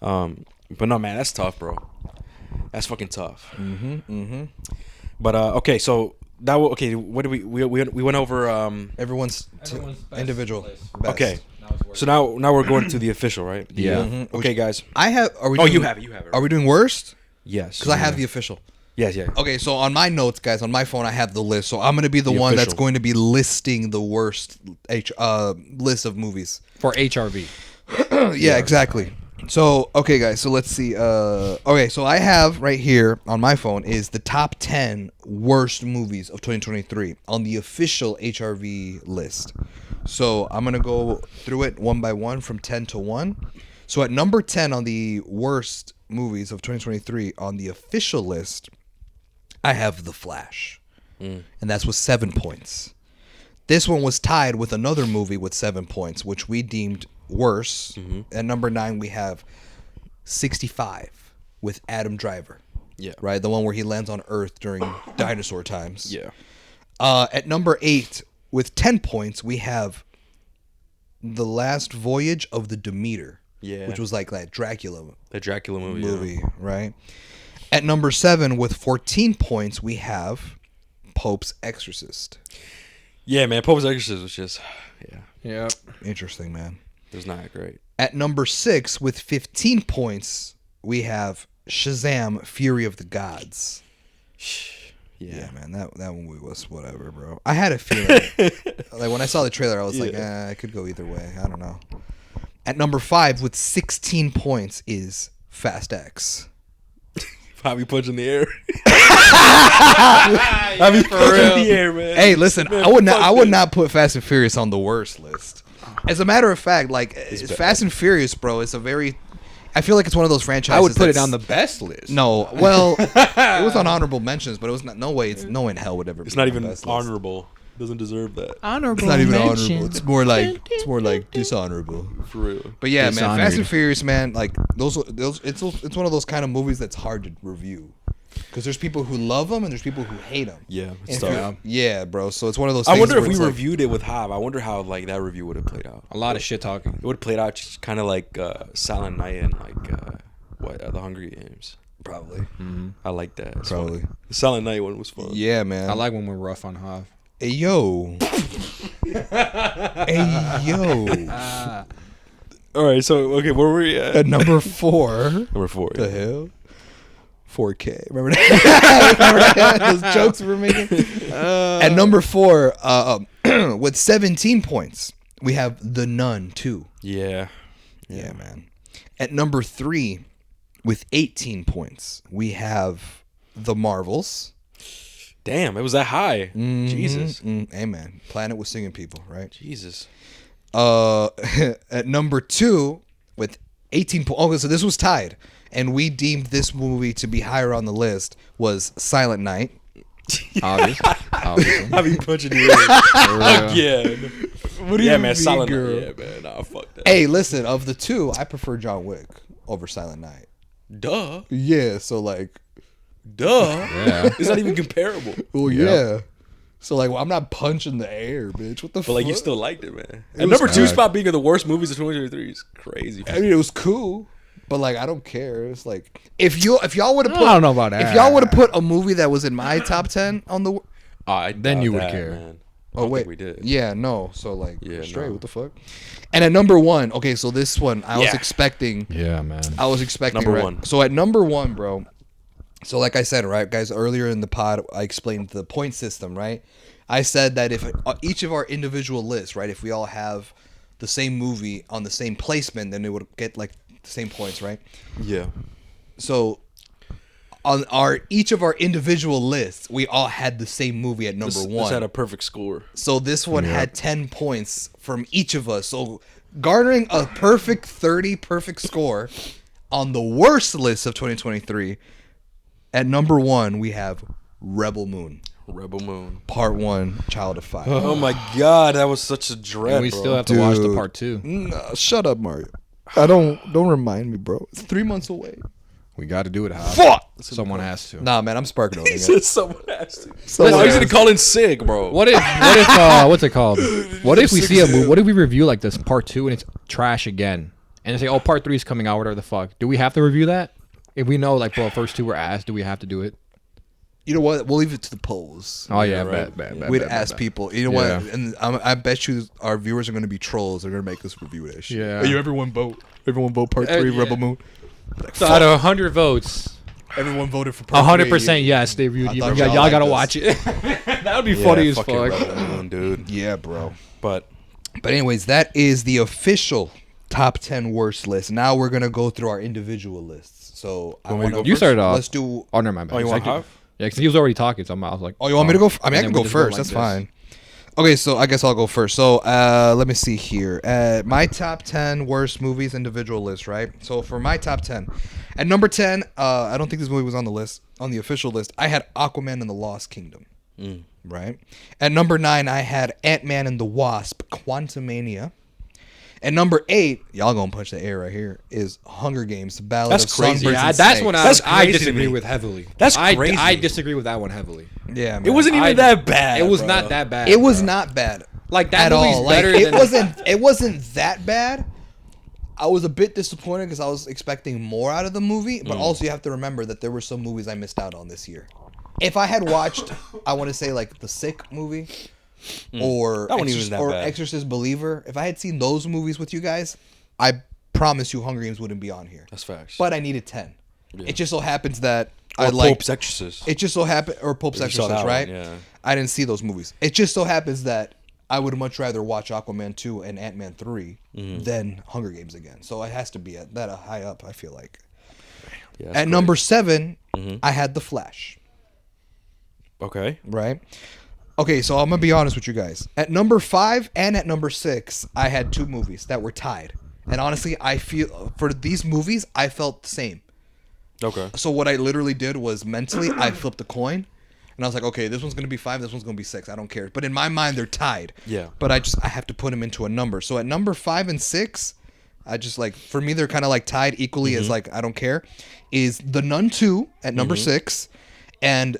But no, man, that's tough, bro. That's fucking tough. But okay, so okay. What did we went over? Everyone's Everyone's best individual. place. Best. Okay, That was worse. so now we're going to the official, right? Yeah. Mhm. Okay, guys. I have. Are we? Oh, doing, you have it. You have it. Are we doing worst? Yes. Because I have the official. Yes, yeah. Okay, so on my notes, guys, on my phone, I have the list. So I'm gonna be the The one that's official. going to be listing the worst list of movies. For HRV. Yeah, exactly. So okay, guys. So let's see. Okay, so I have right here on my phone is the top 10 worst movies of 2023 on the official HRV list. So I'm gonna go through it one by one from 10 to 1. So at number 10 on the worst movies of 2023 on the official list, I have The Flash, and that's with 7 points. This one was tied with another movie with 7 points, which we deemed worse. At number 9, we have 65 with Adam Driver. Yeah. Right? The one where he lands on Earth during dinosaur times. Yeah. At number 8, with 10 points, we have The Last Voyage of the Demeter. Yeah. Which was like that Dracula The Dracula movie. movie, right? At number 7, with 14 points, we have Pope's Exorcist. Yeah, man. Pope's Exorcist was just, yeah, Yeah. Interesting, man. it was not great. At number 6, with 15 points, we have Shazam! Fury of the Gods. Yeah. Man, that movie was whatever, bro. I had a feeling. Like when I saw the trailer, I was like, I could go either way. I don't know. At number 5, with 16 points, is Fast X. Javi punch in the air. Javi punch in the air, man. Hey, listen, Man, I would not put Fast and Furious on the worst list. As a matter of fact, like Fast and Furious, bro, it's a very. I feel like it's one of those franchises. I would put it on the best list. No, well, it was on honorable mentions, but it was not. No way, no way in hell would ever. It's be not on even the best list. honorable. Doesn't deserve that. Honorable. It's not even honorable. It's more like dishonorable. For real. But yeah, man, Dishonored. Fast and Furious, man, like those. It's one of those kind of movies that's hard to review. Because there's people who love them and there's people who hate them. Yeah, it's And tough. yeah, bro. So it's one of those. I things wonder if where we it's like- reviewed it with Hav. I wonder how like that review would have played out. A lot of shit talking. It would have played out kind of like Silent Night and like the Hunger Games. Probably. I like that. It's Probably. funny. The Silent Night one was fun. Yeah, man. I like when we're rough on Hav. Hey yo. Hey yo. All right, so okay, where were we at? At number 4. Number 4. The hell? 4K. Remember that? Remember that? Those jokes we were making? At number 4, with 17 points, we have The Nun 2. Yeah. Yeah, man. At number 3, with 18 points, we have The Marvels. Damn, it was that high. Mhm. Jesus. Hey, man. Planet was singing people, right? Jesus. At number 2, with 18 points. Okay, so this was tied. And we deemed this movie to be higher on the list was Silent Night. Obviously. How you punching the air again? What do Yeah, you man, mean, Silent girl? Night. Yeah, man. Nah, fuck that. Hey, listen, of the two, I prefer John Wick over Silent Night. Duh. Yeah, so like, Duh. Yeah. It's not even comparable. well, Yeah. yeah. So like, well, I'm not punching the air, bitch. What the fuck? But like, you still liked it, man. It And was number 2 good. spot being of the worst movies of 2023 is crazy. I mean, it was cool, but like, I don't care. It's like, if y'all would have I put, don't know about if that. y'all would have put a movie that was in my top 10 on the, Then you would care. Man. I oh don't wait, think we did. yeah, no. So like, Yeah, straight. no. What the fuck? And at number 1, okay, so this one I was Yeah. expecting. Yeah, man. I was expecting Number right? 1. So at number 1, bro. So like I said, right, guys, earlier in the pod, I explained the point system, right? I said that if each of our individual lists, right, if we all have the same movie on the same placement, then it would get like the same points, right? Yeah. So on each of our individual lists, we all had the same movie at number 1. This had a perfect score. So this one had 10 points from each of us. So garnering a perfect 30 perfect score on the worst list of 2023. At number 1, we have Rebel Moon, Rebel Moon. Part 1, Child of Fire. Oh my god, that was such a dread. And we bro. still have to watch the Dude. part 2. No, shut up, Mario. Don't remind me, bro. It's 3 months away. We got to do it, Hav. Fuck. Someone has to. Nah, man, I'm sparking over He it. said someone has to. Someone No, he's has gonna call in sick, bro. What if what's it called? What if we see a movie? What if we review like this part 2 and it's trash again, and they say, "Oh, part 3 is coming out," whatever the fuck? Do we have to review that? If we know like, bro, first 2 were ass, do we have to do it? You know what? We'll leave it to the polls. Oh yeah, right. bet. We'd ask people. You know Yeah. what? And I bet you our viewers are going to be trolls. They're going to make us review that shit. Yeah. Hey, everyone vote. Everyone vote part 3, yeah. Rebel Moon. Like, So out of 100 votes, everyone voted for part 3. 100% yes, they reviewed. I You. thought Y'all y'all gotta liked watch it. That would be Yeah, funny as fucking fuck. Rebel Moon, dude. Yeah, bro. But But anyways, that is the official top 10 worst list. Now we're going to go through our individual lists. So I Want me to want go You started off. Let's do. Oh, never mind. Oh, you want Hav? Yeah, because he was already talking, so I was like, Oh, you want me to go? I mean, I and can then go we just first. like That's this. fine. Okay, so I guess I'll go first. So let me see here. My top 10 worst movies individual list, right? So for my top 10, at number 10, I don't think this movie was on the list, on the official list. I had Aquaman and the Lost Kingdom, right? At number 9, I had Ant-Man and the Wasp, Quantumania. At number 8, y'all gonna punch the air right here, is Hunger Games, Ballad That's of crazy. Songbirds Yeah, and that's Snakes. one That's I crazy to disagree me. with heavily. That's I crazy. disagree with that one heavily. Yeah, man. it wasn't even that bad. It was bro. not that bad. It was bro. not bad. Like that at movie's all. Like better it than wasn't that bad. I was a bit disappointed because I was expecting more out of the movie, but also you have to remember that there were some movies I missed out on this year. If I had watched, I want to say like the Sick movie or That one even that bad. Exorcist Believer, if I had seen those movies with you guys, I promise you Hunger Games wouldn't be on here. That's facts. But I needed 10. Yeah. It just so happens that Or I like Pope's Exorcist. it just so happened, or Pope's You saw Exorcist, that right? one, yeah. I didn't see those movies. It just so happens that I would much rather watch Aquaman 2 and Ant-Man 3 than Hunger Games again. So it has to be at that high up, I feel like. Yeah, At number 7, I had The Flash. Okay. Right? Okay, so I'm going to be honest with you guys. At number 5 and at number 6, I had 2 movies that were tied. And honestly, I feel for these movies, I felt the same. Okay. So what I literally did was mentally, I flipped a coin. And I was like, okay, this one's going to be 5, this one's going to be 6. I don't care. But in my mind, they're tied. Yeah. But I have to put them into a number. So at number 5 and 6, I just like, for me, they're kind of like tied equally as like, I don't care. Is The Nun 2 at number 6 and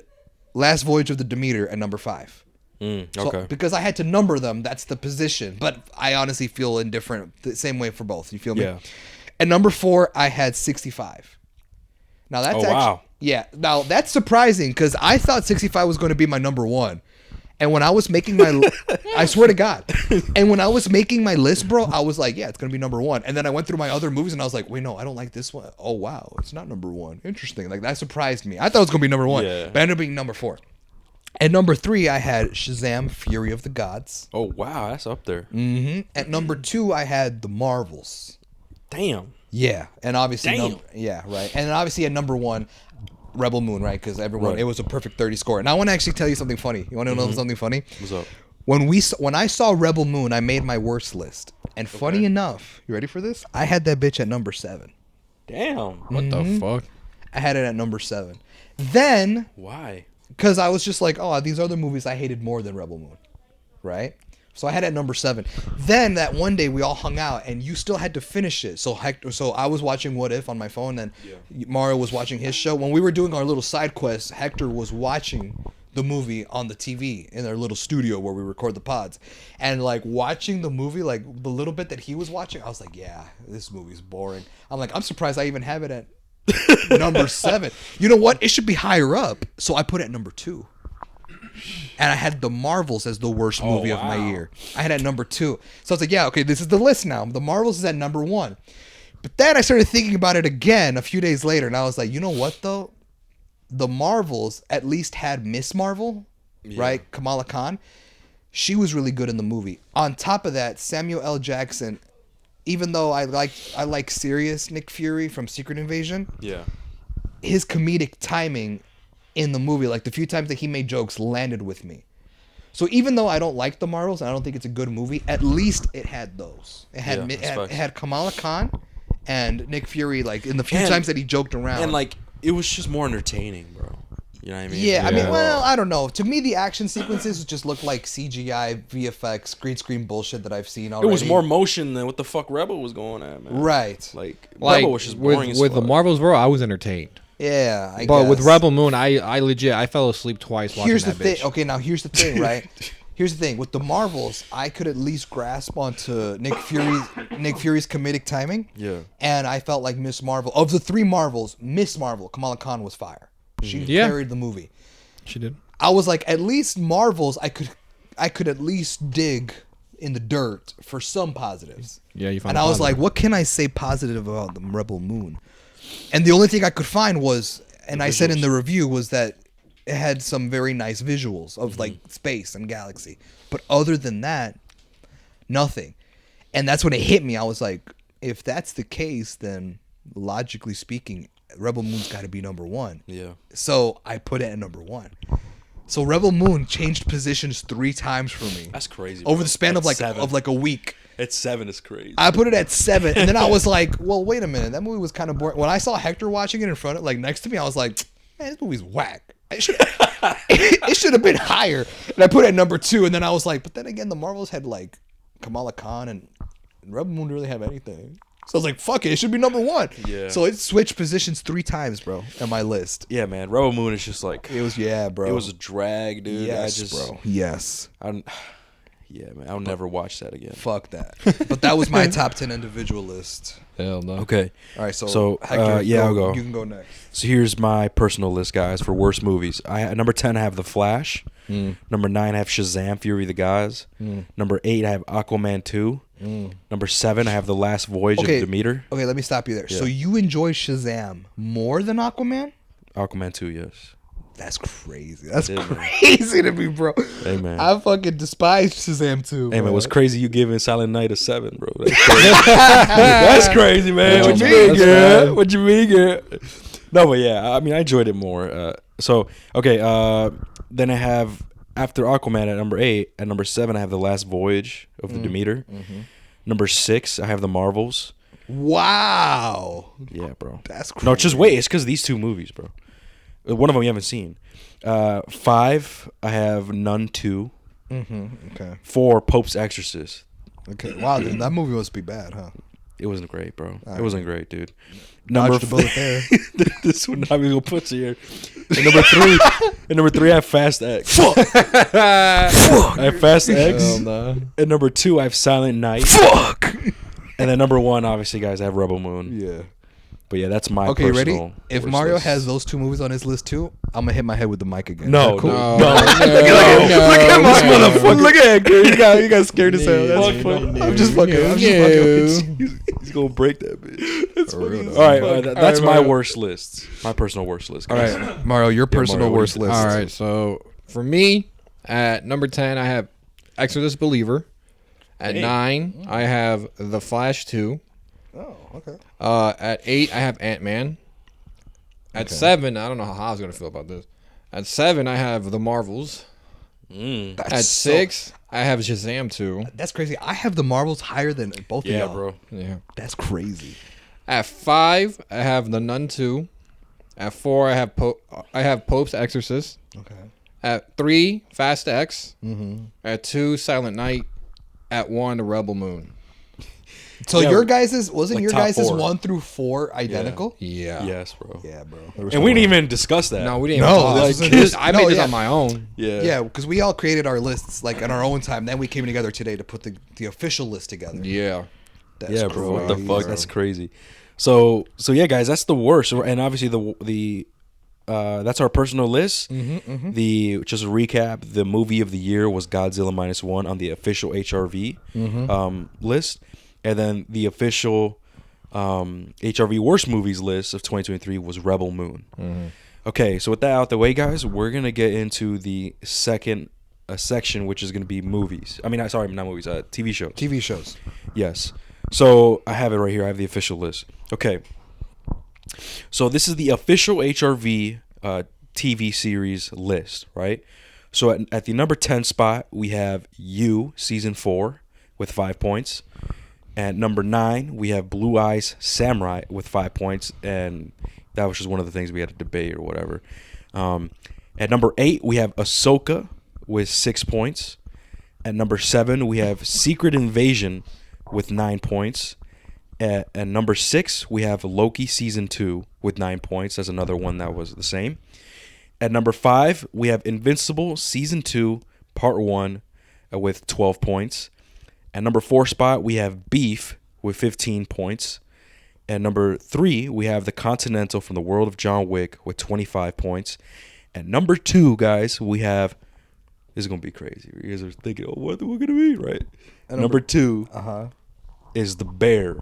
Last Voyage of the Demeter at number 5. Okay. So, because I had to number them, that's the position. But I honestly feel indifferent. The same way for both. You feel me? Yeah. At number 4, I had 65. Now that's wow. Yeah. Now that's surprising because I thought 65 was going to be my number 1. And when I was making my, I swear to God, and when I was making my list, bro, I was like, yeah, it's going to be number 1. And then I went through my other movies and I was like, wait, no, I don't like this one. Oh, wow. It's not number 1. Interesting. Like that surprised me. I thought it was going to be number 1, but it ended up being number 4. At number 3, I had Shazam! Fury of the Gods. Oh wow, that's up there. At number 2, I had The Marvels. Damn. Yeah, and obviously, Damn. yeah, right. And then obviously at number 1, Rebel Moon, right? Because everyone, Right. it was a perfect 30 score. And I want to actually tell you something funny. You want to know something funny? What's up? When I saw Rebel Moon, I made my worst list. And funny enough, you ready for this? I had that bitch at number 7. Damn. What the fuck? I had it at number 7. Then, Why? because I was just like, oh, these other movies I hated more than Rebel Moon, right? So I had it at number 7. Then that one day we all hung out, and you still had to finish it. So I was watching What If on my phone, and Mario was watching his show. When we were doing our little side quest, Hector was watching the movie on the TV in our little studio where we record the pods, and like watching the movie, like the little bit that he was watching, I was like, yeah, this movie's boring. I'm like, I'm surprised I even have it at number 7. You know what? It should be higher up. So I put it at number 2. And I had The Marvels as the worst movie of my year. I had it at number 2. So I was like, yeah, okay, this is the list now. The Marvels is at number 1. But then I started thinking about it again a few days later, and I was like, you know what though? The Marvels at least had Miss Marvel, right? Kamala Khan. She was really good in the movie. On top of that, Samuel L. Jackson, even though I like serious Nick Fury from Secret Invasion, his comedic timing in the movie, like the few times that he made jokes, landed with me. So even though I don't like the Marvels and I don't think it's a good movie, at least it had those. It had Kamala Khan and Nick Fury, like in the few times that he joked around. And like it was just more entertaining, bro. You know what I mean? Yeah, I mean, well, I don't know. To me, the action sequences just look like CGI, VFX, green screen bullshit that I've seen already. It was more motion than what the fuck Rebel was going at, man. Right. Like Rebel was just boring as with fuck. the Marvels, bro, I was entertained. Yeah, I But guess. with Rebel Moon, I legit I fell asleep twice watching Here's the that thing. bitch. Okay, now here's the thing, right? Here's the thing. With the Marvels, I could at least grasp onto Nick Fury's comedic timing. Yeah. And I felt like Miss Marvel, of the 3 Marvels, Miss Marvel, Kamala Khan was fire. She carried the movie. She did. I was like, at least Marvels, I could at least dig in the dirt for some positives. Yeah, you found. And I was like, what can I say positive about the Rebel Moon? And the only thing I could find was, and I said in the review, was that it had some very nice visuals of like space and galaxy. But other than that, nothing. And that's when it hit me. I was like, if that's the case, then logically speaking, Rebel Moon's got to be number 1. Yeah. So I put it at number 1. So Rebel Moon changed positions 3 times for me. That's crazy. Over bro. the span At of like 7. a week. At 7 is crazy. I put it at 7, and then I was like, well, wait a minute. That movie was kind of boring. When I saw Hector watching it in front of, like next to me, I was like, man, this movie's whack. It should have been higher. And I put it at number 2, and then I was like, but then again, the Marvels had like Kamala Khan, and Rebel Moon didn't really have anything. So I was like, fuck it should be number 1. Yeah. So it switched positions 3 times, bro, on my list. Yeah, man. Rebel Moon is just like It was, bro. It was a drag, dude. Yes, bro. Yes. Yeah, man. I'll never watch that again. Fuck that. But that was my top 10 individual list. Hell no. Okay. All right, so Hector, I'll go. You can go next. So here's my personal list, guys, for worst movies. At number 10, I have The Flash. Number 9, I have Shazam! Fury of the Gods. Number 8, I have Aquaman 2. Number 7, I have The Last Voyage of Demeter. Okay, let me stop you there. Yeah. So you enjoy Shazam more than Aquaman? Aquaman 2, yes. That's crazy. That's It is, man. crazy to me, bro. Hey, man. I fucking despise Shazam 2. Hey, man, bro. what's crazy you giving Silent Night a 7, bro. That's crazy, That's crazy man. What you mean, girl? What you mean, girl? No, but yeah, I mean, I enjoyed it more. So okay, then I have after Aquaman at number 8. At number 7, I have The Last Voyage of the Demeter. Number 6, I have The Marvels. Wow. Yeah, bro. That's crazy. No, just wait. It's because these 2 movies, bro. One of them you haven't seen. 5, I have Nun 2. Okay. 4, Pope's Exorcist. Okay. Wow, then that movie must be bad, huh? It wasn't great, bro. All It wasn't great, dude. Dodged the bullet there. This one not even gonna put you here. And number 3, I have Fast X. Fuck. I have Fast X. Hell no. And number 2, I have Silent Night. Fuck. And then number 1, obviously, guys, I have Rebel Moon. Yeah. But yeah, that's my Okay, personal ready? If worst Mario list. has those 2 movies on his list too, I'm gonna hit my head with the mic again. No, Is that cool? no. No, Look at this no. motherfucker. Look at Hector. You got scared as hell. No, That's no, funny. no, I'm just fucking. no, I'm just fucking with you. He's gonna break that bitch. That's For real, funny. though. All right, that's All my right, worst list. My personal worst list. All Guys. right, Mario, your personal Mario, what worst do you list. All right, so for me, at number 10, I have Exorcist Believer. At Hey. 9, I have The Flash 2. Oh, okay. At 8, I have Ant-Man. At Okay. 7, I don't know how I was gonna feel about this. At 7, I have The Marvels. That's At so- 6, I have Shazam 2. That's crazy. I have the Marvels higher than both of Yeah, y'all. bro. Yeah. That's crazy. At 5, I have The Nun 2. At 4, I have Pope's Exorcist. Okay. At 3, Fast X. Mm-hmm. At 2, Silent Night. At 1, The Rebel Moon. So Yeah, your guys's wasn't like your top guys's 4. 1 through 4 identical? Yeah. Yes, bro. Yeah, bro. And we didn't even discuss that. No, we didn't. No, even talk. this Like, was- I no, made this yeah. on my own. Yeah. Yeah, because we all created our lists like in our own time. Then we came together today to put the official list together. Yeah. That's Yeah, bro. What the crazy, fuck? bro. That's crazy. So yeah, guys, that's the worst. And obviously the that's our personal list. The just a recap. The movie of the year was Godzilla -1 on the official HRV list, and then the official HRV worst movies list of 2023 was Rebel Moon. Okay, so with that out the way, guys, we're gonna get into the second section, which is gonna be movies. I mean, sorry, not movies. TV shows. TV shows. Yes. So I have it right here. I have the official list. Okay. So this is the official HRV TV series list, right? So at the number 10 spot, we have You season 4 with 5 points. At number 9, we have Blue Eyes Samurai with 5 points, and that was just one of the things we had to debate or whatever. At number 8, we have Ahsoka with 6 points. At number 7, we have Secret Invasion with 9 points. At number 6, we have Loki season 2 with 9 points. That's another one that was the same. At number 5, we have Invincible season 2 part 1 with 12 points. At number 4 spot, we have Beef with 15 points. At number 3, we have The Continental from the World of John Wick with 25 points. At number 2, guys, we have, this is going to be crazy. You guys are thinking, oh, what are we going to be, right? And Number 2 Uh-huh. is The Bear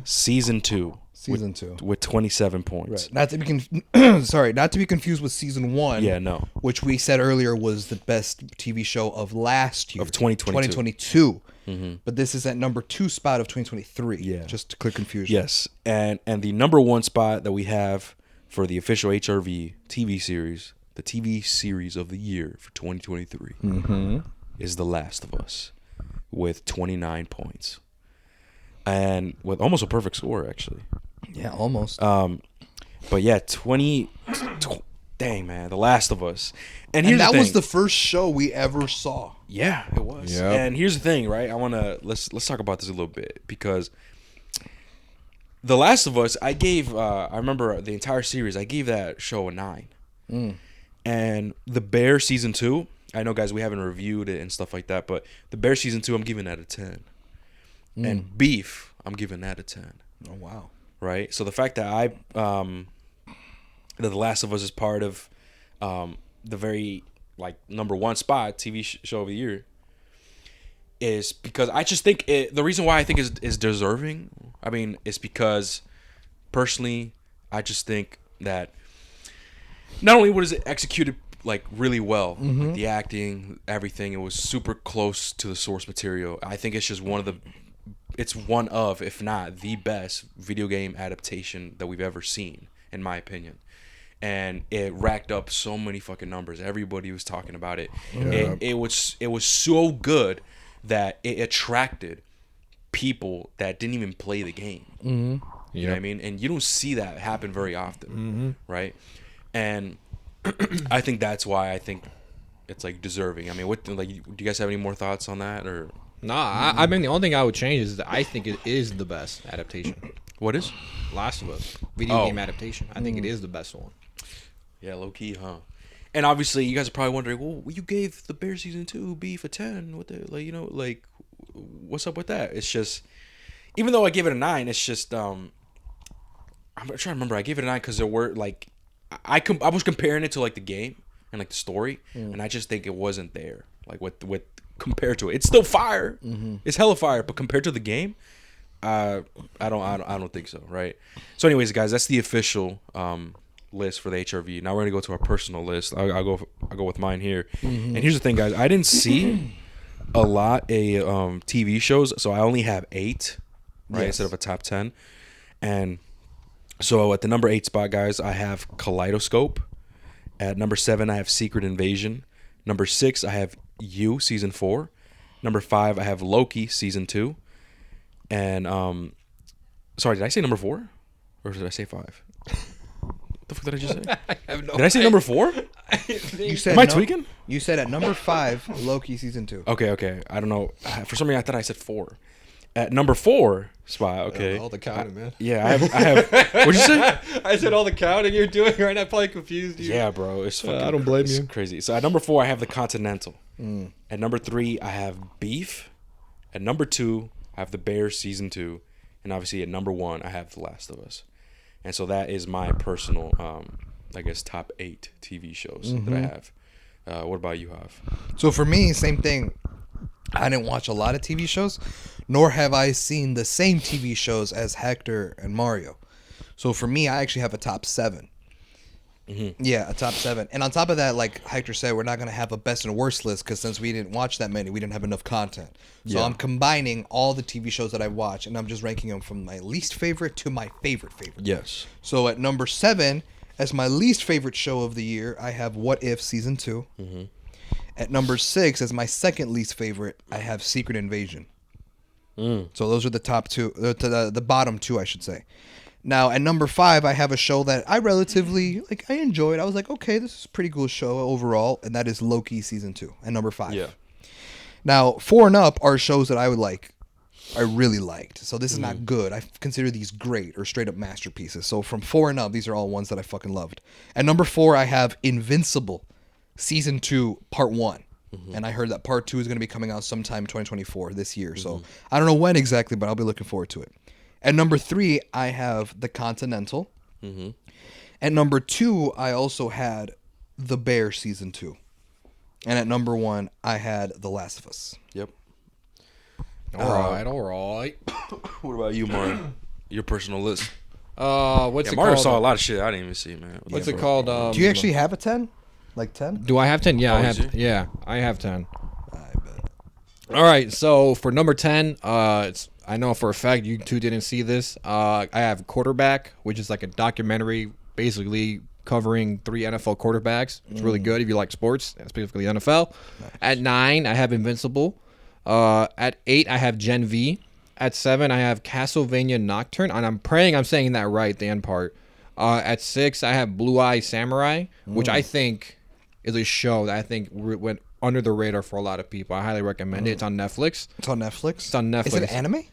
season 2 Season 2. with 27 points. Right. Not to be not to be confused with season 1. Yeah, no. Which we said earlier was the best TV show of last year. Of 2022. 2022. But this is at number 2 spot of 2023. Yeah. Just to clear confusion. Yes, and the number 1 spot that we have for the official HRV TV series, the TV series of the year for 2023, is The Last of Us with 29 points, and with almost a perfect score actually. Yeah, almost. But yeah, dang man, The Last of Us, and here's and that the was thing. the first show we ever saw. Yeah, it was. Yep. And here's the thing, right? Let's talk about this a little bit because The Last of Us, I remember the entire series, I gave that show a 9. And The Bear season 2, I know guys we haven't reviewed it and stuff like that, but The Bear season 2 I'm giving that a 10. And Beef, I'm giving that a 10. Oh, wow. Right? So the fact that that The Last of Us is part of the very like number 1 spot TV show of the year is because I just think the reason why I think is deserving. I mean, it's because personally, I just think that not only was it executed like really well, like the acting, everything, it was super close to the source material. I think it's just it's one of, if not the best video game adaptation that we've ever seen. in my opinion. And it racked up so many fucking numbers. Everybody was talking about it. Yeah. It was so good that it attracted people that didn't even play the game. Mm-hmm. You know what I mean? And you don't see that happen very often, right? And I think that's why I think it's like deserving. I mean, what like do you guys have any more thoughts on that or? Nah, I mean the only thing I would change is that I think it is the best adaptation. What is? Last of Us video game adaptation. I think it is the best one. Yeah, low key, huh? And obviously, you guys are probably wondering, well, you gave the Bear season 2 beef a 10. What the like, you know, like, what's up with that? It's just, even though I gave it a 9, it's just, I'm trying to remember. I gave it a 9 because there were like, I was comparing it to like the game and like the story, and I just think it wasn't there. Like with compared to it, it's still fire. It's hella fire, but compared to the game, I don't think so. Right. So, anyways, guys, that's the official list for the HRV. Now we're gonna go to our personal list. I'll go with mine here. And here's the thing, guys. I didn't see a lot of TV shows, so I only have 8, right, instead of a top 10. And so at the number 8 spot, guys, I have Kaleidoscope. At number 7, I have Secret Invasion. Number 6, I have You season 4. Number 5, I have Loki season 2. And sorry, did I say number 4 or did I say 5? What the fuck did I just say? I have no Did I say number 4? You said Am I tweaking? You said at number 5, Loki season 2. Okay. I don't know. For some reason, I thought I said 4. At number 4 spot, okay. All the counting, man. Yeah, I have. What'd you say? I said all the counting you're doing right now probably confused you. Yeah, bro. It's fucking. I don't blame it's you. Crazy. So at number 4, I have the Continental. At number 3, I have Beef. At number 2, I have the Bears season 2, and obviously at number 1, I have The Last of Us. And so that is my personal, I guess, top 8 TV shows that I have. What about you, Hav? So for me, same thing. I didn't watch a lot of TV shows, nor have I seen the same TV shows as Hector and Mario. So for me, I actually have a top 7. Yeah, a top 7. And on top of that, like Hector said, we're not going to have a best and worst list because since we didn't watch that many, we didn't have enough content. So I'm combining all the TV shows that I watch, and I'm just ranking them from my least favorite to my favorite. Yes. So at number 7, as my least favorite show of the year, I have What If season 2. At number 6, as my second least favorite, I have Secret Invasion. So those are the top 2, the bottom 2, I should say. Now, at number 5, I have a show that I relatively, I enjoyed. I was like, okay, this is a pretty cool show overall, and that is Loki Season 2, at number 5. Yeah. Now, 4 and up are shows that I really liked. So this is not good. I consider these great or straight up masterpieces. So from 4 and up, these are all ones that I fucking loved. At number 4, I have Invincible Season 2, Part 1. And I heard that Part 2 is going to be coming out sometime 2024, this year. So I don't know when exactly, but I'll be looking forward to it. At number 3, I have The Continental. At number 2, I also had The Bear Season 2. And at number 1, I had The Last of Us. Yep. All right. What about you, Mario? Your personal list. What's it Mario called? saw a lot of shit I didn't even see, man. What's it called? Do you actually have a 10? Like 10? Do I have 10? Yeah, Oh, I is have. you? Yeah, I have 10. I bet. All right, so for number 10, I know for a fact you two didn't see this. I have Quarterback, which is like a documentary basically covering 3 NFL quarterbacks. It's really good if you like sports, specifically NFL. Nice. At 9, I have Invincible. At 8, I have Gen V. At 7, I have Castlevania Nocturne, and I'm praying I'm saying that right, the end part. At 6, I have Blue Eye Samurai, which I think is a show that I think went under the radar for a lot of people. I highly recommend it. It's on Netflix. It's on Netflix? It's on Netflix. Is it an anime?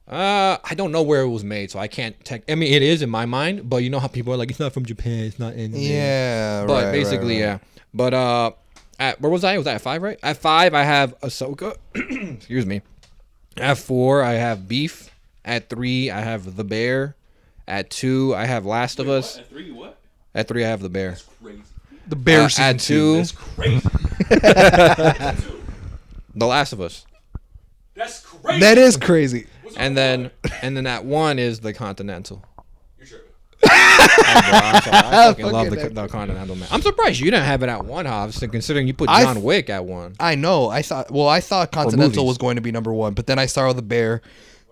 I don't know where it was made, so I can't I mean, it is in my mind, but you know how people are like, it's not from Japan, it's not in. Yeah, right. But basically, yeah. But at where was I? Was I at 5, right? At 5, I have Ahsoka. Excuse me. At 4, I have Beef. At 3, I have The Bear. At 2, I have Last of Us. At 3, what? At 3, I have The Bear. That's crazy. The Bear Season at 2, That's crazy. The Last of Us. That's crazy. That is crazy. And then at 1 is The Continental. You're tripping. I fucking love Fucking the Continental, man. I'm surprised you didn't have it at 1, Hobbs, considering you put John Wick at 1. I know. I thought Continental was going to be number 1, but then I saw The Bear.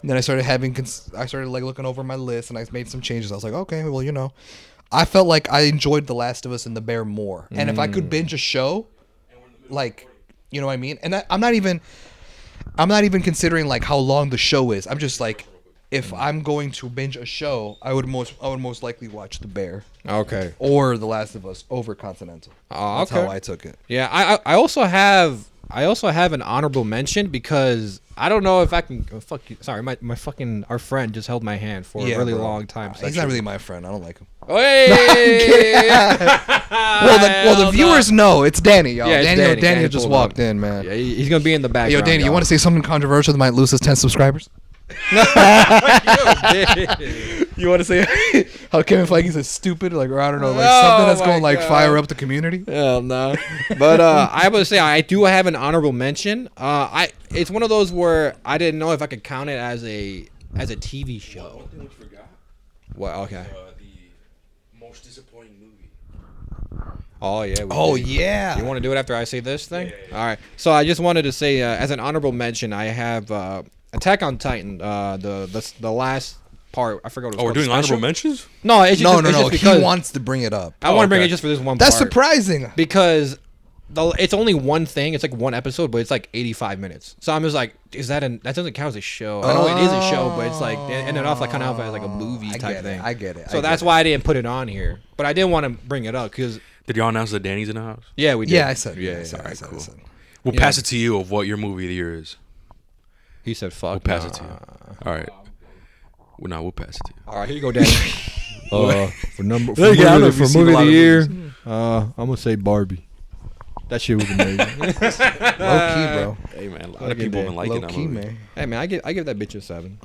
And then I started looking over my list, and I made some changes. I was like, okay, well, I felt like I enjoyed The Last of Us and The Bear more. And if I could binge a show, like, you know what I mean? And I'm not even considering like how long the show is. I'm just like, if I'm going to binge a show, I would most likely watch The Bear. Okay. Or The Last of Us over Continental. That's okay. how I took it. Yeah, I also have an honorable mention because I don't know if I can fuck you. Sorry, my fucking our friend just held my hand for a really long time. He's not really my friend. I don't like him. Hey! Well, the viewers know it's Danny, y'all. Yeah, it's Danny just walked in, man. Yeah, he's gonna be in the background. Yo, Danny, you want to say something controversial that might lose us 10 subscribers? You want to say how Kevin Feige's is stupid, like, or I don't know, like something that's going to like fire up the community? Hell no. But I would say I do have an honorable mention. It's one of those where I didn't know if I could count it as a TV show. One thing we forgot. Well, okay. The most disappointing movie. Oh yeah. Yeah. You want to do it after I say this thing? Yeah. All right. So I just wanted to say, as an honorable mention, I have Attack on Titan. The last part. I forgot what it was called. We're doing Special? honorable mentions? No, it's just, no. It's just because He wants to bring it up. I want to bring it just for this one. That's part. surprising. Because it's only one thing. It's like one episode, but it's like 85 minutes. So I'm just like, that doesn't count as a show? I know it is a show, but it's like and it off like kind of as like a movie type thing. I get it. So that's why I didn't put it on here. But I didn't want to bring it up because Did y'all announce that Danny's in the house? yeah, we did. Yeah, I said. Yeah, I said. Alright, I cool. said. We'll pass it to you of what your movie of the year is. He said, "Fuck." We'll pass it to you. All right. We'll pass it to you. All right, here you go, Danny. For movie of the year, I'm gonna say Barbie. That shit was amazing. Low key, bro. Hey man, a lot of people have been liking Low that key, movie. man. Hey man, I give that bitch a 7.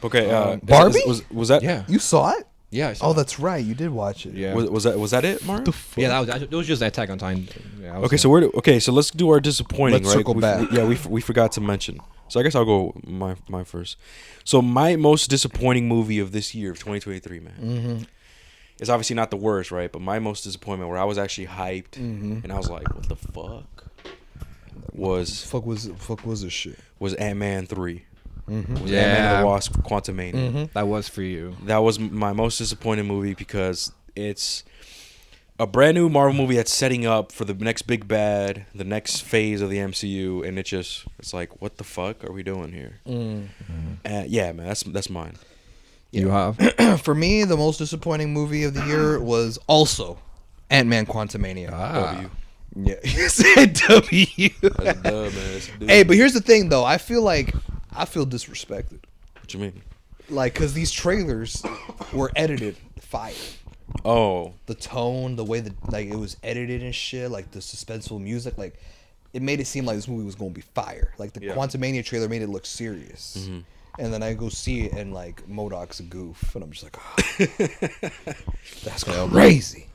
Okay, Barbie? Was that? Yeah, You saw it? yeah. I saw Oh, it. that's right. You did watch it. Yeah. Was that it, Mario? Yeah, it was just Attack on Titan. Yeah, Okay, so let's do our disappointing. Let's right? circle back. We forgot to mention. So I guess I'll go my first. So my most disappointing movie of this year of 2023, man. Mm-hmm. It's obviously not the worst, right? But my most disappointment, where I was actually hyped, and I was like, "What the fuck?" Was this shit? was Ant-Man 3? Was Yeah. Ant-Man and the Wasp: Quantumania? that was for you. That was my most disappointing movie because it's a brand new Marvel movie that's setting up for the next big bad, the next phase of the MCU, and it's like, what the fuck are we doing here? Yeah, man, that's mine. You have. For me, the most disappointing movie of the year was also Ant-Man Quantumania. W. Yeah, you said W. That's a dub, man. That's a dub. Hey, but here's the thing, though. I feel disrespected. What you mean? Like, because these trailers were edited fire. Oh, The tone, the way that like it was edited and shit, like the suspenseful music, like it made it seem like this movie was gonna be fire. Like the Quantumania trailer made it look serious. And then I go see it and like MODOK's a goof, and I'm just like, oh, that's crazy.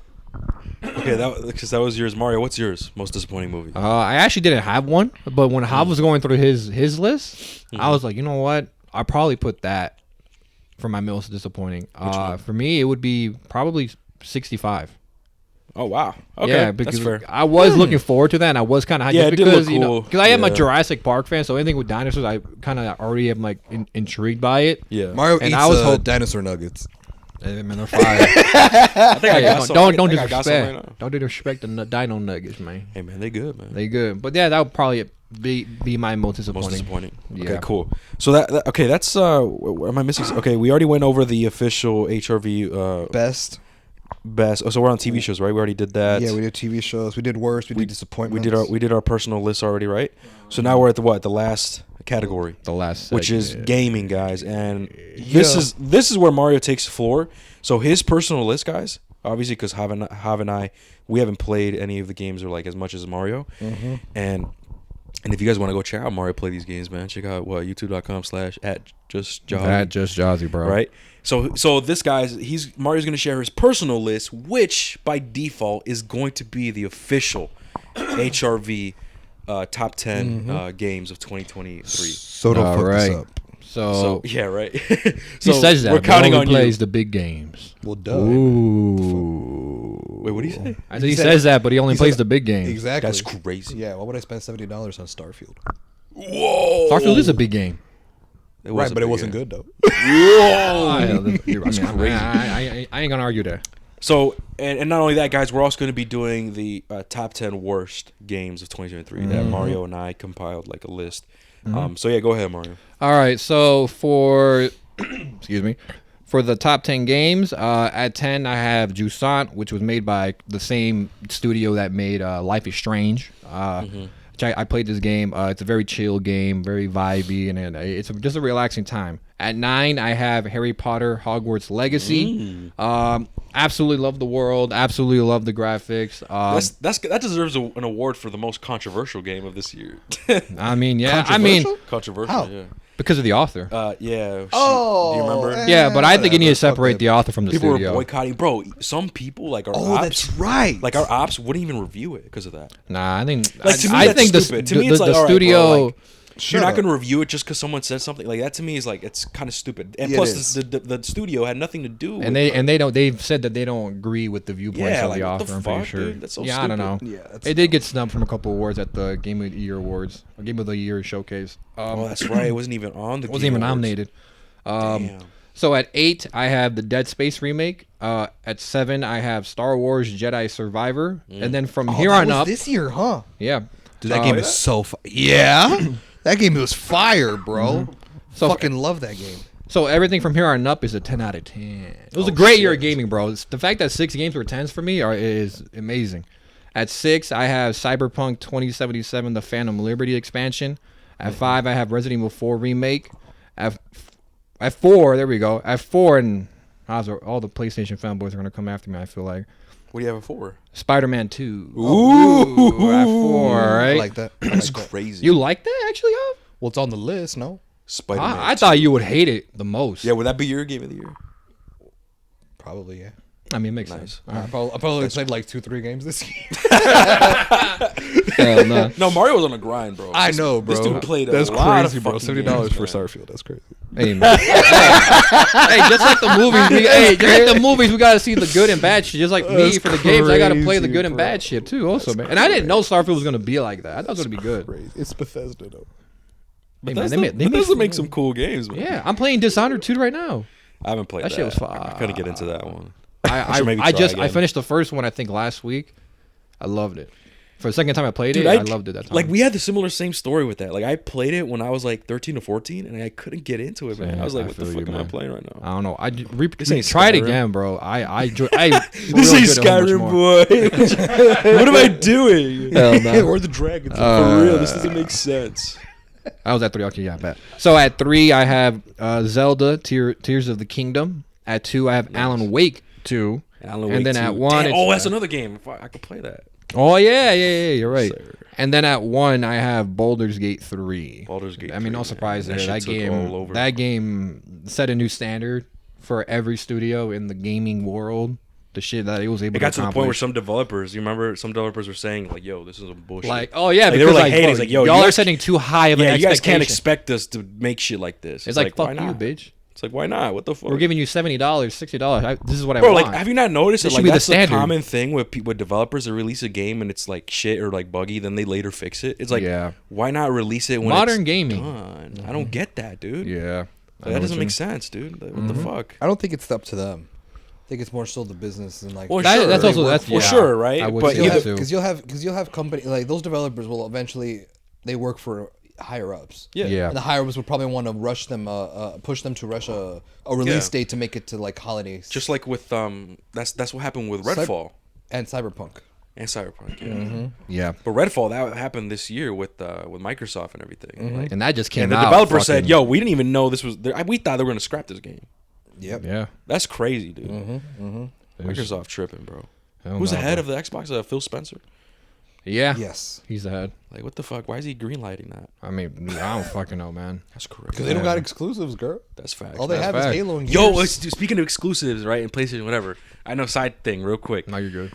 okay. Because that was yours, Mario. What's yours? Most disappointing movie? I actually didn't have one, but when Hav was going through his list, I was like, you know what? I'll probably put that for my most disappointing. For me, it would be probably 65. Oh wow. Okay, Yeah, because that's fair. I was looking forward to that, and I was kind of hyped Yeah, just it did because look cool. because I am a Yeah. Jurassic Park fan, so anything with dinosaurs, I kind of already am like intrigued by it. Yeah. Mario And eats I was dinosaur nuggets. Hey, man, they're fire. I think I got some. don't I think I got some right now. don't disrespect the dino nuggets, man. Hey man, they good, man. They good, but yeah, that would probably be my most disappointing. Most disappointing. Yeah. Okay, cool. So okay, that's what am I missing? Okay, we already went over the official HRV Best. best. Oh, so we're on TV shows, right? We already did that. Yeah, we did TV shows. We did worst. We did disappointments. We did our personal list already, right? So now we're at the last category, The last, which is segment. gaming, guys. And this is where Mario takes the floor. So his personal list, guys, obviously because Hav and I, we haven't played any of the games or like as much as Mario. And if you guys want to go check out Mario play these games, man, check out youtube.com/@justjolly. That just Jazzy, bro. Right. So this guy's Mario's gonna share his personal list, which by default is going to be the official HRV top 10 games of 2023. So don't fuck this up. So yeah, right. He says that. We're counting on plays you. the big games. Well, duh. Ooh. Wait, what do you say? I said he says that, but he only plays the big games. Exactly. That's crazy. Yeah. Why would I spend $70 on Starfield? Whoa. Starfield is a big game. Right, but it wasn't good though. I ain't gonna argue there. So, and not only that, guys, we're also going to be doing the top 10 worst games of 2023 that Mario and I compiled like a list. So yeah, go ahead, Mario. All right, so for excuse me, for the top 10 games, at 10 I have Jusant, which was made by the same studio that made Life is Strange. Which I played this game. It's a very chill game, very vibey, and it's just a relaxing time. At 9, I have Harry Potter Hogwarts Legacy. Absolutely love the world. Absolutely love the graphics. That deserves an award for the most controversial game of this year. I mean, yeah. I mean, Controversial, How? yeah. because of the author. Yeah. Oh, do you remember? Yeah, but I think you need to whatever, fuck separate that. the author from the People studio. were boycotting, bro. Some people like our Oh, ops, that's right. like our ops wouldn't even review it because of that. Nah, I think Like, to me, I that's think stupid. To me, it's the like, all right, studio. bro, like, you're Shut not up. going to review it just because someone says something like that. To me, is like it's kind of stupid. And Yeah, plus, it is. the studio had nothing to do. And with they don't. They've said that they don't agree with the viewpoints Yeah, of like, the what the author. I'm pretty fuck, sure. dude? That's so I don't know. stupid. Yeah, that's It did get snubbed from a couple awards at the Game of the Year awards, or Game of the Year showcase. Oh, that's right. It wasn't even on the. It wasn't even Game Awards. nominated. Damn. So at 8, I have the Dead Space remake. At 7, I have Star Wars Jedi Survivor, and then from here that on was up, this year, huh? yeah, Dude, that game is so yeah. That game was fire, bro. So- Fucking love that game. So everything from here on up is a 10 out of 10. It was a great year of gaming, bro. The fact that 6 games were 10s for me is amazing. At 6, I have Cyberpunk 2077, the Phantom Liberty expansion. At 5, I have Resident Evil 4 remake. At 4, there we go. At 4, and all the PlayStation fanboys are gonna come after me, I feel like. What do you have it for? Spider-Man 2. Ooh. At 4, right? I like that. I That's like that. crazy. You like that actually, Huh? Well, it's on the list, no? Spider-Man. I thought you would hate it the most. Yeah, would that be your game of the year? Probably, yeah. I mean, it makes Nice. sense. I probably played like 2-3 games this year. Hell no. No, Mario was on a grind, bro. I know, This bro. dude played a That's lot crazy, of bro. fucking $70 games, for man. Starfield. That's crazy. Hey, man. Hey, just like the movies, we gotta see the good and bad shit. Just like me That's for the games, I gotta play the crazy, good and bro. bad shit too. Also, man. And I didn't know Starfield was gonna be like that. I thought it was gonna be good. Crazy. It's Bethesda though. Hey, man, Bethesda, they made Bethesda make some cool games, man. Yeah, I'm playing Dishonored 2 right now. I haven't played That that. shit was fun. I couldn't get into that one. I should maybe I try just again. I finished the first one I think last week. I loved it. For the second time I played Dude, it, I loved it that time. Like we had the same story with that. Like I played it when I was like 13 or 14, and I couldn't get into it, man. Yeah, I was like, I what the feel fuck you, am I man. playing right now? I don't know. This ain't Try it Skyrim. again, bro. I This really ain't enjoyed it a whole bunch Skyrim, more. boy. What am I doing? Hell no. Or the dragons. For real, this doesn't make sense. I was at 3. Okay, yeah, I bet. So at 3, I have Zelda Tears of the Kingdom. At 2, I have Alan Wake 2. Alan And Wake then 2. at 1, Damn, it's- that's another game. I could play that. Oh yeah, you're right. Sir. And then at 1, I have Baldur's Gate 3. Baldur's Gate. I mean, 3, no man. surprise there. shit That took all over. game set a new standard for every studio in the gaming world. The shit that it was able It got to to the point where accomplish. some developers, you remember, some developers were saying like, "Yo, this is a bullshit." Like, oh yeah, Like, they because were like hating, bro, it's like, yo, y'all you are guys- setting too high of an yeah, you guys expectation. can't expect us to make shit like this. It's like, why fuck you, not? bitch. It's like, why not? What the fuck? We're giving you $70, $60. This is what I Bro, want. like, have you not noticed This that should like be the that's the standard. common thing with developers that release a game and it's like shit or like buggy, then they later fix it. It's like, Yeah. why not release it when Modern it's gaming. done? I don't get that, dude. Yeah, Like, that doesn't make sense, dude. Like, what the fuck? I don't think it's up to them. I think it's more so the business and like. Well, That- sure. that's also that's well, yeah, sure, right? I would But say either- that too. Because you'll have company like those developers will eventually they work for higher ups. Yeah. Yeah. And the higher ups would probably want to rush them, push them to rush a release Yeah. date to make it to like holidays. Just like with that's what happened with Redfall and Cyberpunk. and Cyberpunk. Yeah. Yeah, But Redfall that happened this year with Microsoft and everything. Like, and that just came and the out. developer said, fucking- "Yo, we didn't even know this was. We thought they were gonna scrap this game. Yep. yeah." That's crazy, dude. It was- Microsoft tripping, bro. Hell Who's the no, head bro. of the Xbox? Phil Spencer. Yeah, Yes. he's the head. Like, what the fuck? Why is he greenlighting that? I mean, I don't fucking know, man. That's crazy. Because they don't got exclusives, girl. That's facts. All they man. have fact. is Halo and Yo, Gears. speaking of exclusives, right? In PlayStation, whatever. I know side thing, real quick. No, you're good.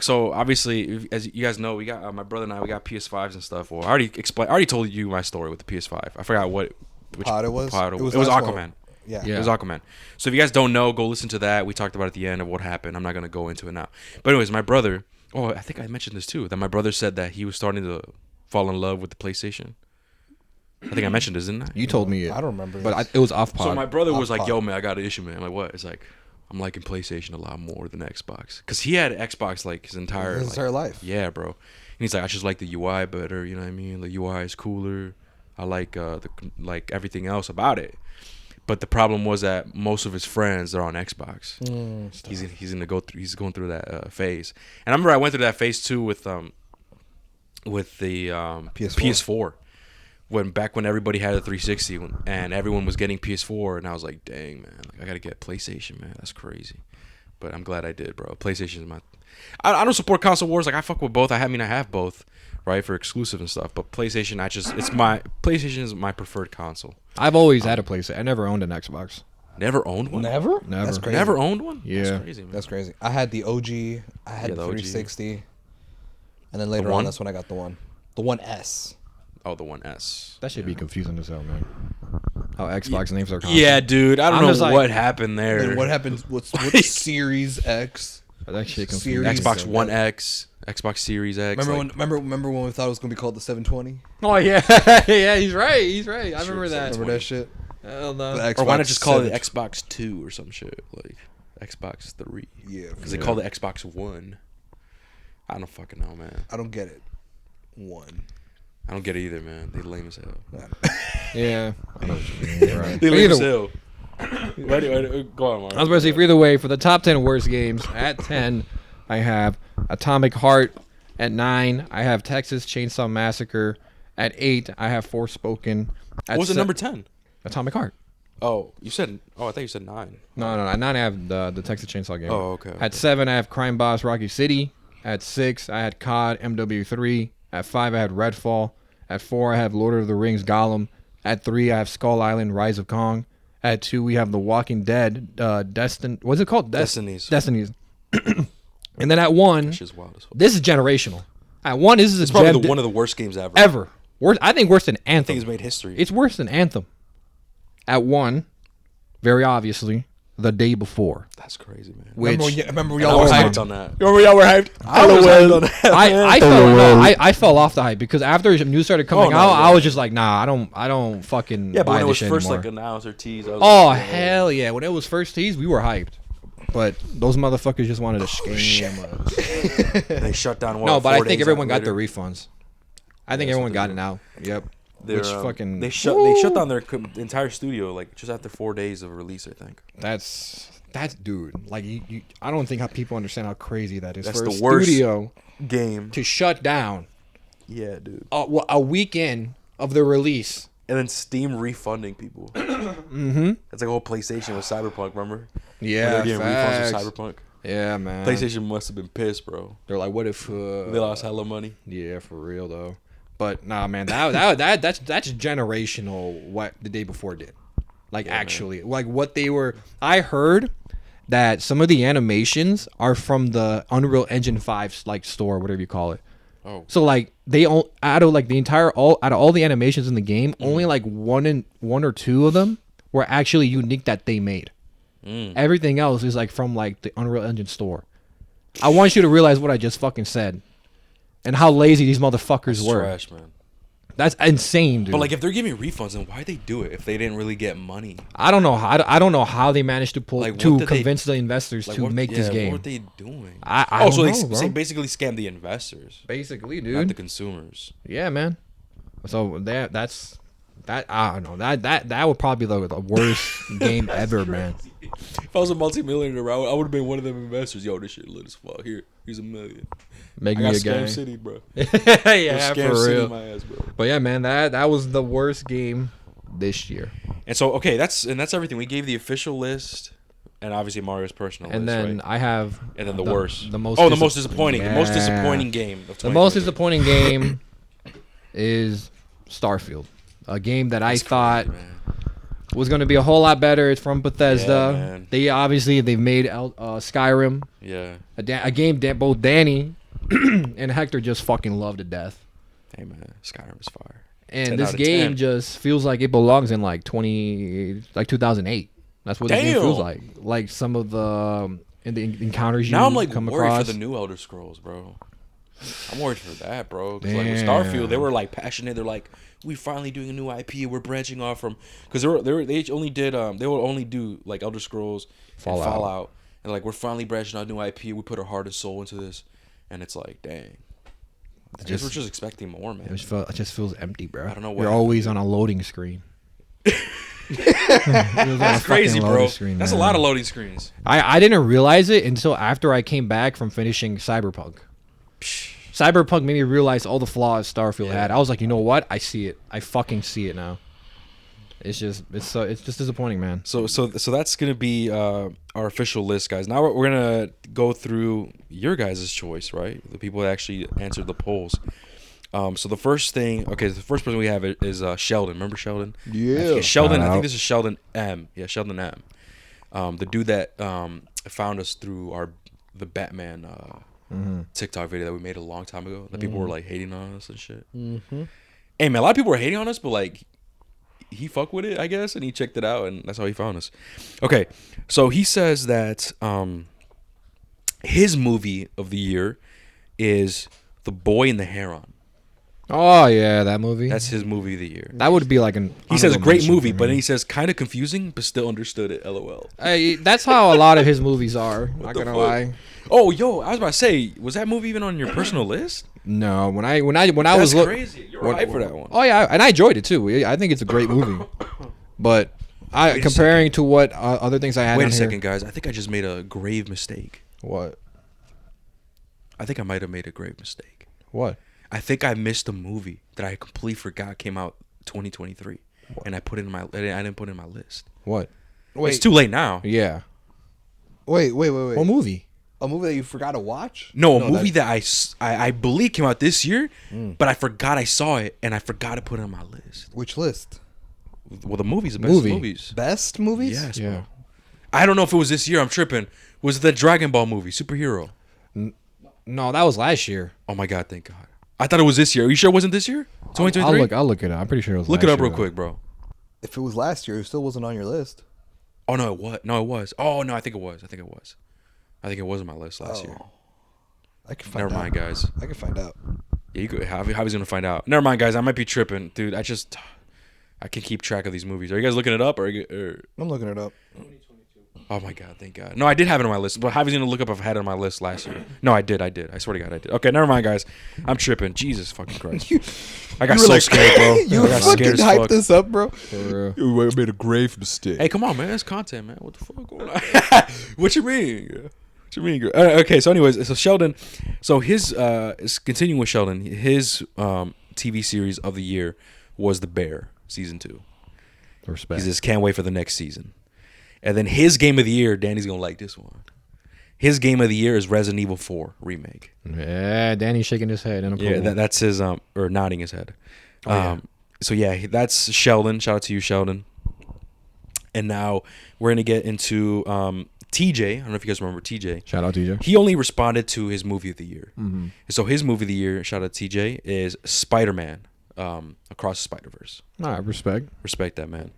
So obviously, as you guys know, we got my brother and I. We got PS5s and stuff. Well, I already told you my story with the PS5. I forgot which Pod it was? Pod It it was was last Aquaman. one. Yeah. Yeah. It was Aquaman. So if you guys don't know, go listen to that. We talked about at the end of what happened. I'm not gonna go into it now. But anyways, my brother. Oh, I think I mentioned this too. That my brother said that he was starting to fall in love with the PlayStation. I think I mentioned this, didn't I? You told me it. I don't remember. But it was off pod. So my brother was like, Pod. "Yo, man, I got an issue, man." I'm like, "What?" It's like, I'm liking PlayStation a lot more than Xbox, cause he had Xbox like his entire life. Yeah, bro. And he's like, I just like the UI better. You know what I mean? The UI is cooler. I like like everything else about it. But the problem was that most of his friends are on Xbox. He's going through that phase. And I remember I went through that phase too with the PS4. Back when everybody had a 360 and everyone was getting PS4, and I was like, dang, man, like, I gotta get PlayStation, man. That's crazy. But I'm glad I did, bro. PlayStation is my. I don't support console wars. Like I fuck with both. I have both, right, for exclusive and stuff. But PlayStation, PlayStation is my preferred console. I've always had a PlayStation. I never owned an Xbox. Never owned one. Never. Never. crazy. Never owned one. Yeah. That's crazy, man. That's crazy. I had the OG. I had the the OG. 360, and then later one? on, that's when I got the one. The One S. Oh, the One S. That should be confusing as hell, man. How Xbox names are. Yeah, dude. I I'm don't just know like- what happened there. Then what happened? What's Series X? That shit Series- confusing. Xbox One X, Xbox Series X. Remember when we thought it was gonna be called the 720? Oh yeah, yeah. He's right. I remember that. Remember that shit? Hell no. The Or why not Xbox just call it 7 the Xbox 2 or some shit? Like Xbox 3. Yeah, Because they call it Xbox One. I don't fucking know, man. I don't get it. One. I don't get it either, man. They lame as hell. Yeah. I know what you mean. Right. They But lame either- as hell. Ready, go on, Mark. I was about to say, for either way, for the top 10 worst games, at 10, I have Atomic Heart. At 9, I have Texas Chainsaw Massacre. At 8, I have Forspoken. At What was it, number 10? Atomic Heart. Oh, you said. Oh, I thought you said 9. No. At 9, I have the Texas Chainsaw game. Oh, okay. At 7, I have Crime Boss Rocky City. At 6, I had COD MW3. At 5, I had Redfall. At 4, I have Lord of the Rings Gollum. At 3, I have Skull Island Rise of Kong. At 2, we have The Walking Dead. What's it called? Destinies. Destinies. And then at 1, Which is wild as fuck. this is generational. At 1, this is It's probably one of the worst games ever. ever. Worse, I think worse than I think Anthem. it's made history. It's worse than Anthem. At 1, very obviously, The Day Before. That's crazy, man. Which Remember I y'all was were hyped hyped on that. Remember y'all were hyped. I was hyped on that. I fell off the hype because after news started coming no, out, yeah. I was just like, nah, I don't fucking Yeah, but buy when it this was shit first anymore. like announced or teased, I was Oh like, hell yeah! When it was first teased, we were hyped, but those motherfuckers just wanted to scam us. they shut down. What, No, but 4 I think days everyone got later? their refunds. I think Yeah, everyone got something it now. Yep. They're, Which fucking they shut down their entire studio like just after 4 days of release. I think That's dude. Like you I don't think how people understand how crazy that is. That's for a the worst studio game. to shut down Yeah, dude. a weekend of the release. And then Steam refunding people. Mm-hmm. That's like a whole PlayStation with Cyberpunk. Remember? When they Yeah, were getting facts. refunds with Cyberpunk. Yeah, man. PlayStation must have been pissed, bro. They're like, what if They lost hella money. Yeah, for real though. But nah, man, that's generational. What The Day Before did, like actually, like what they were. I heard that some of the animations are from the Unreal Engine 5 like store, whatever you call it. Oh. So like they out of like the entire out of all the animations in the game, only like one or two of them were actually unique that they made. Everything else is like from like the Unreal Engine store. I want you to realize what I just fucking said. And how lazy these motherfuckers It's were. trash, man. That's insane, dude. But like, if they're giving refunds, then why'd they do it if they didn't really get money? I don't know how they managed to pull Like, what to did they- convince the investors Like, to what, make this What game. were they doing? I oh, don't so know, bro. they basically scam the investors, Basically, not the dude. consumers. Yeah, man. So that's I don't know. That would probably be the worst game ever, man. If I was a multimillionaire, I would have been one of them investors. Yo, this shit lit as fuck. Here's $1 million. Make I me got a Scam game. City, bro. Yeah, Scam for City real. my ass, bro. But yeah, man, that was the worst game this year. And so, okay, that's everything. We gave the official list, and obviously Mario's personal And list, then right? I have And then the worst. The most the most disappointing. The most Yeah. disappointing game of The most 2023. disappointing game is Starfield, a game that I thought Crazy, man. was going to be a whole lot better. It's from Yeah, Bethesda. man. They've made Skyrim, Yeah. a game that both Danny and Hector just fucking love to death. Hey, man. Skyrim is fire. And 10 this out of game 10. just feels like it belongs in like 2008. That's what the game feels Damn. like. Like some of the in the encounters you Now I'm like come worried across. for the new Elder Scrolls, bro. I'm worried for that, bro. Because like with Starfield, they were like passionate. They're like, we finally doing a new IP. We're branching off from because they only did they will only do like Elder Scrolls, Fallout, and like we're finally branching out new IP. We put our heart and soul into this, and it's like, dang. I guess we're just expecting more, man. It just feels empty, bro. I don't know what You're always on a loading screen. That's crazy, bro. Screen, that's a lot of loading screens. I didn't realize it until after I came back from finishing Cyberpunk. Cyberpunk made me realize all the flaws Starfield had. I was like, you know what? I see it. I fucking see it now. It's just disappointing, man. So that's gonna be our official list, guys. Now we're gonna go through your guys' choice, right? The people that actually answered the polls. So the first person we have is Sheldon. Remember Sheldon? Yeah. Sheldon. I think this is Sheldon M. Yeah, Sheldon M. The dude that found us through the Batman TikTok video that we made a long time ago. That people were like hating on us and shit. Mm-hmm. Hey man, a lot of people were hating on us, but like he fucked with it, I guess, and he checked it out, and that's how he found us. Okay, so he says that his movie of the year is The Boy in the Heron. Oh yeah, that movie. That's his movie of the year. That would be like an. He says great movie, but then he says kind of confusing, but still understood it. LOL. Hey, that's how a lot of his movies are. Not gonna lie. Oh, yo, I was about to say, was that movie even on your personal list? No, when I was That's crazy. You're right for that one. Oh yeah, and I enjoyed it too. I think it's a great movie. But comparing to what other things I had. Wait a on second, here, guys. I think I just made a grave mistake. What? I think I might have made a grave mistake. What? I think I missed a movie that I completely forgot came out 2023, and I didn't put it in my list. What? Wait, it's too late now. Yeah. Wait. What movie? A movie that you forgot to watch? No, a movie that I believe came out this year, but I forgot I saw it, and I forgot to put it on my list. Which list? Well, the movies, the best movies. Best movies? Yes, Yeah. bro. I don't know if it was this year. I'm tripping. Was it the Dragon Ball movie, superhero? No, that was last year. Oh my god, thank God. I thought it was this year. Are you sure it wasn't this year? 2023? I'll look it up. I'm pretty sure it was. Look last it up year, real though. quick, bro. If it was last year, it still wasn't on your list. Oh no, it was. No, it was. Oh no, I think it was. I think it was on my list last year. I can find out. Never mind, guys. I can find out. Yeah, you go. Javi's gonna find out. Never mind, guys. I might be tripping, dude. I can keep track of these movies. Are you guys looking it up or I'm looking it up. Oh my god, thank God. No, I did have it on my list, but Javi's gonna look up if I had it on my list last year. No, I did. I swear to God, I did. Okay, never mind, guys. I'm tripping. Jesus fucking Christ. I got so scared, bro. You I got fucking scared as hyped fuck. this up, bro. For real. You made a grave mistake. Hey, come on, man. That's content, man. What the fuck going on? What you mean? What you mean? Okay, so anyways, so Sheldon, so his continuing with Sheldon, his TV series of the year was The Bear season 2. Respect. He says can't wait for the next season. And then his game of the year, Danny's gonna like this one. His game of the year is Resident Evil 4 remake. Yeah, Danny's shaking his head in approval. Yeah, that's his or nodding his head. So yeah, that's Sheldon. Shout out to you, Sheldon. And now we're gonna get into TJ. I don't know if you guys remember TJ. Shout out TJ. He only responded to his movie of the year. Mm-hmm. So his movie of the year, shout out TJ, is Spider-Man, Across the Spider-Verse. All right, respect. Respect that, man.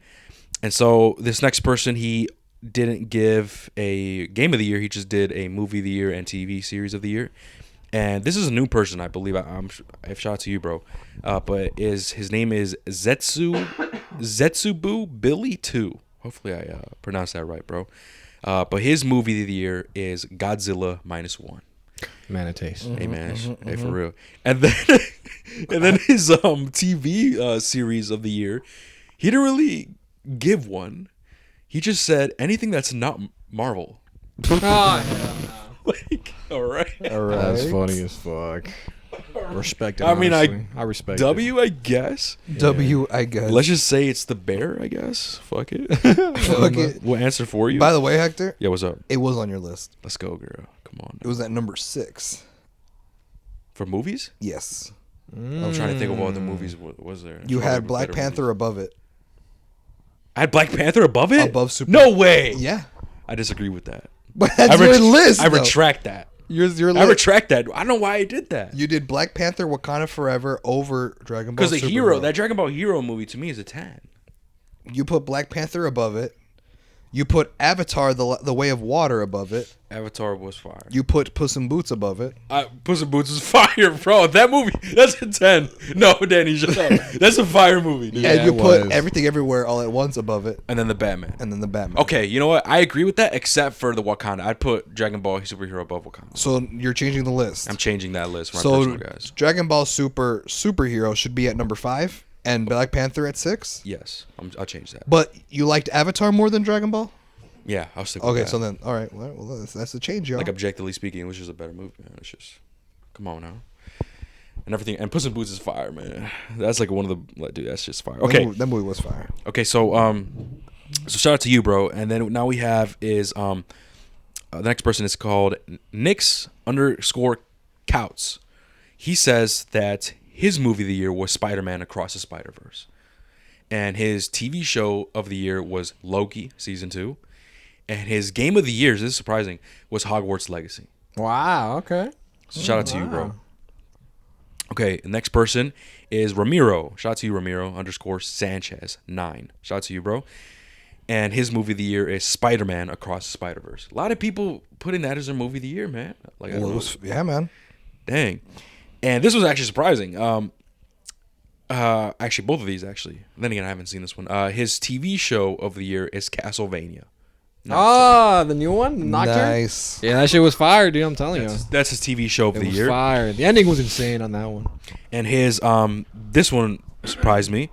And so this next person, he didn't give a game of the year. He just did a movie of the year and TV series of the year. And this is a new person, I believe. I've shout out to you, bro. But his name is Zetsubu Billy 2. Hopefully I pronounced that right, bro. But his movie of the year is Godzilla -1. Man, it tastes. Hey man, hey for real. And then his TV series of the year, he didn't really give one. He just said anything that's not Marvel. Like, all right. That's funny as fuck. Respect it. I mean, honestly. I respect W, I guess. W, I guess. Let's just say it's the Bear, I guess. Fuck it. Fuck it. We'll answer for you. By the way, Hector, Yeah, what's up? it was on your list. Let's go, girl. Come on. It was at number 6. For movies? Yes. I'm trying to think of what other movies was there. You Probably had Black better Panther movies. above it. I had Black Panther above it? Above Super. No way. Yeah. I disagree with that. But that's your list. I though. retract that. Your I list. retract that. I don't know why I did that. You did Black Panther, Wakanda Forever over Dragon Ball. Because the hero, that Dragon Ball hero movie to me is a 10. You put Black Panther above it. You put Avatar: The Way of Water above it. Avatar was fire. You put Puss in Boots above it. Puss in Boots is fire, bro. That movie, that's a 10. No, Danny, shut up. That's a fire movie, dude. And you it put was. Everything Everywhere All at Once above it. And then the Batman. And then the Batman. Okay, you know what? I agree with that, except for the Wakanda. I'd put Dragon Ball Superhero above Wakanda. So you're changing the list. I'm changing that list for my So personal guys. Dragon Ball Superhero should be at number 5 and Black Panther at 6. Yes, I'll change that. But you liked Avatar more than Dragon Ball? Yeah, I'll stick with Okay, that. so then, all right. Well, that's the change, y'all. Like, objectively speaking, which is a better movie, man. It's just, come on now. And everything. And Puss in Boots is fire, man. That's like one of the, like, dude, that's just fire. Okay. That movie was fire. Okay, so shout out to you, bro. And then now we have is the next person is called Nix_Couts. He says that his movie of the year was Spider-Man Across the Spider-Verse. And his TV show of the year was Loki season 2. And his game of the year, this is surprising, was Hogwarts Legacy. Wow. Okay. So shout out to you, bro. Okay, the next person is Ramiro. Shout out to you, Ramiro_Sanchez9. Shout out to you, bro. And his movie of the year is Spider-Man Across the Spider-Verse. A lot of people putting that as their movie of the year, man. Like, Yeah, man. dang. And this was actually surprising. Actually, both of these, actually. Then again, I haven't seen this one. His TV show of the year is Castlevania. The new one, Nocturne. Nice. Yeah, that shit was fire, dude. I'm telling you, That's his TV show of it the was year. fire. The ending was insane on that one. And his this one surprised me.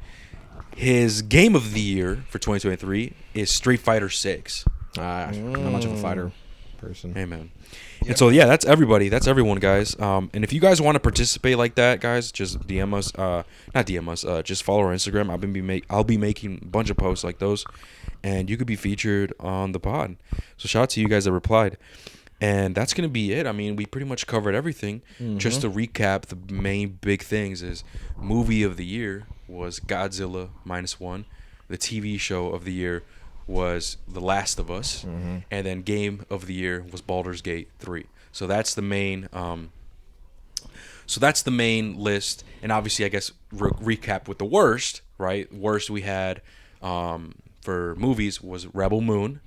His game of the year for 2023 is Street Fighter 6. I'm not much of a fighter person. Hey, man. And so, yeah, that's everybody. That's everyone, guys. And if you guys want to participate like that, guys, just DM us. Not DM us. Just follow our Instagram. I'll be making a bunch of posts like those, and you could be featured on the pod. So shout out to you guys that replied. And that's going to be it. I mean, we pretty much covered everything. Just to recap, the main big things is movie of the year was Godzilla -1. The TV show of the year was The Last of Us. And then game of the year was Baldur's Gate 3. So that's the main list. And obviously, I guess recap with the worst, right? Worst we had for movies was Rebel Moon.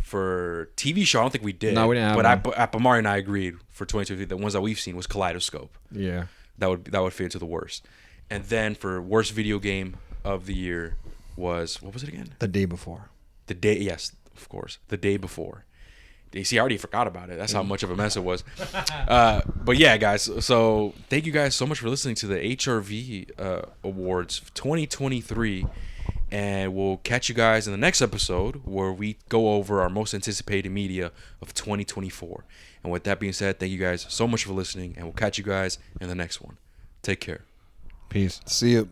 For TV show, I don't think we did. No, we didn't have But Amari and I agreed for 2023. The ones that we've seen was Kaleidoscope. Yeah. That would fit into the worst. And then for worst video game of the year was, what was it again? The day before. The Day. Yes, of course. The Day Before. You see, I already forgot about it. That's how much of a mess it was. But yeah, guys. So thank you guys so much for listening to the HRV Awards 2023. And we'll catch you guys in the next episode where we go over our most anticipated media of 2024. And with that being said, thank you guys so much for listening. And we'll catch you guys in the next one. Take care. Peace. See you.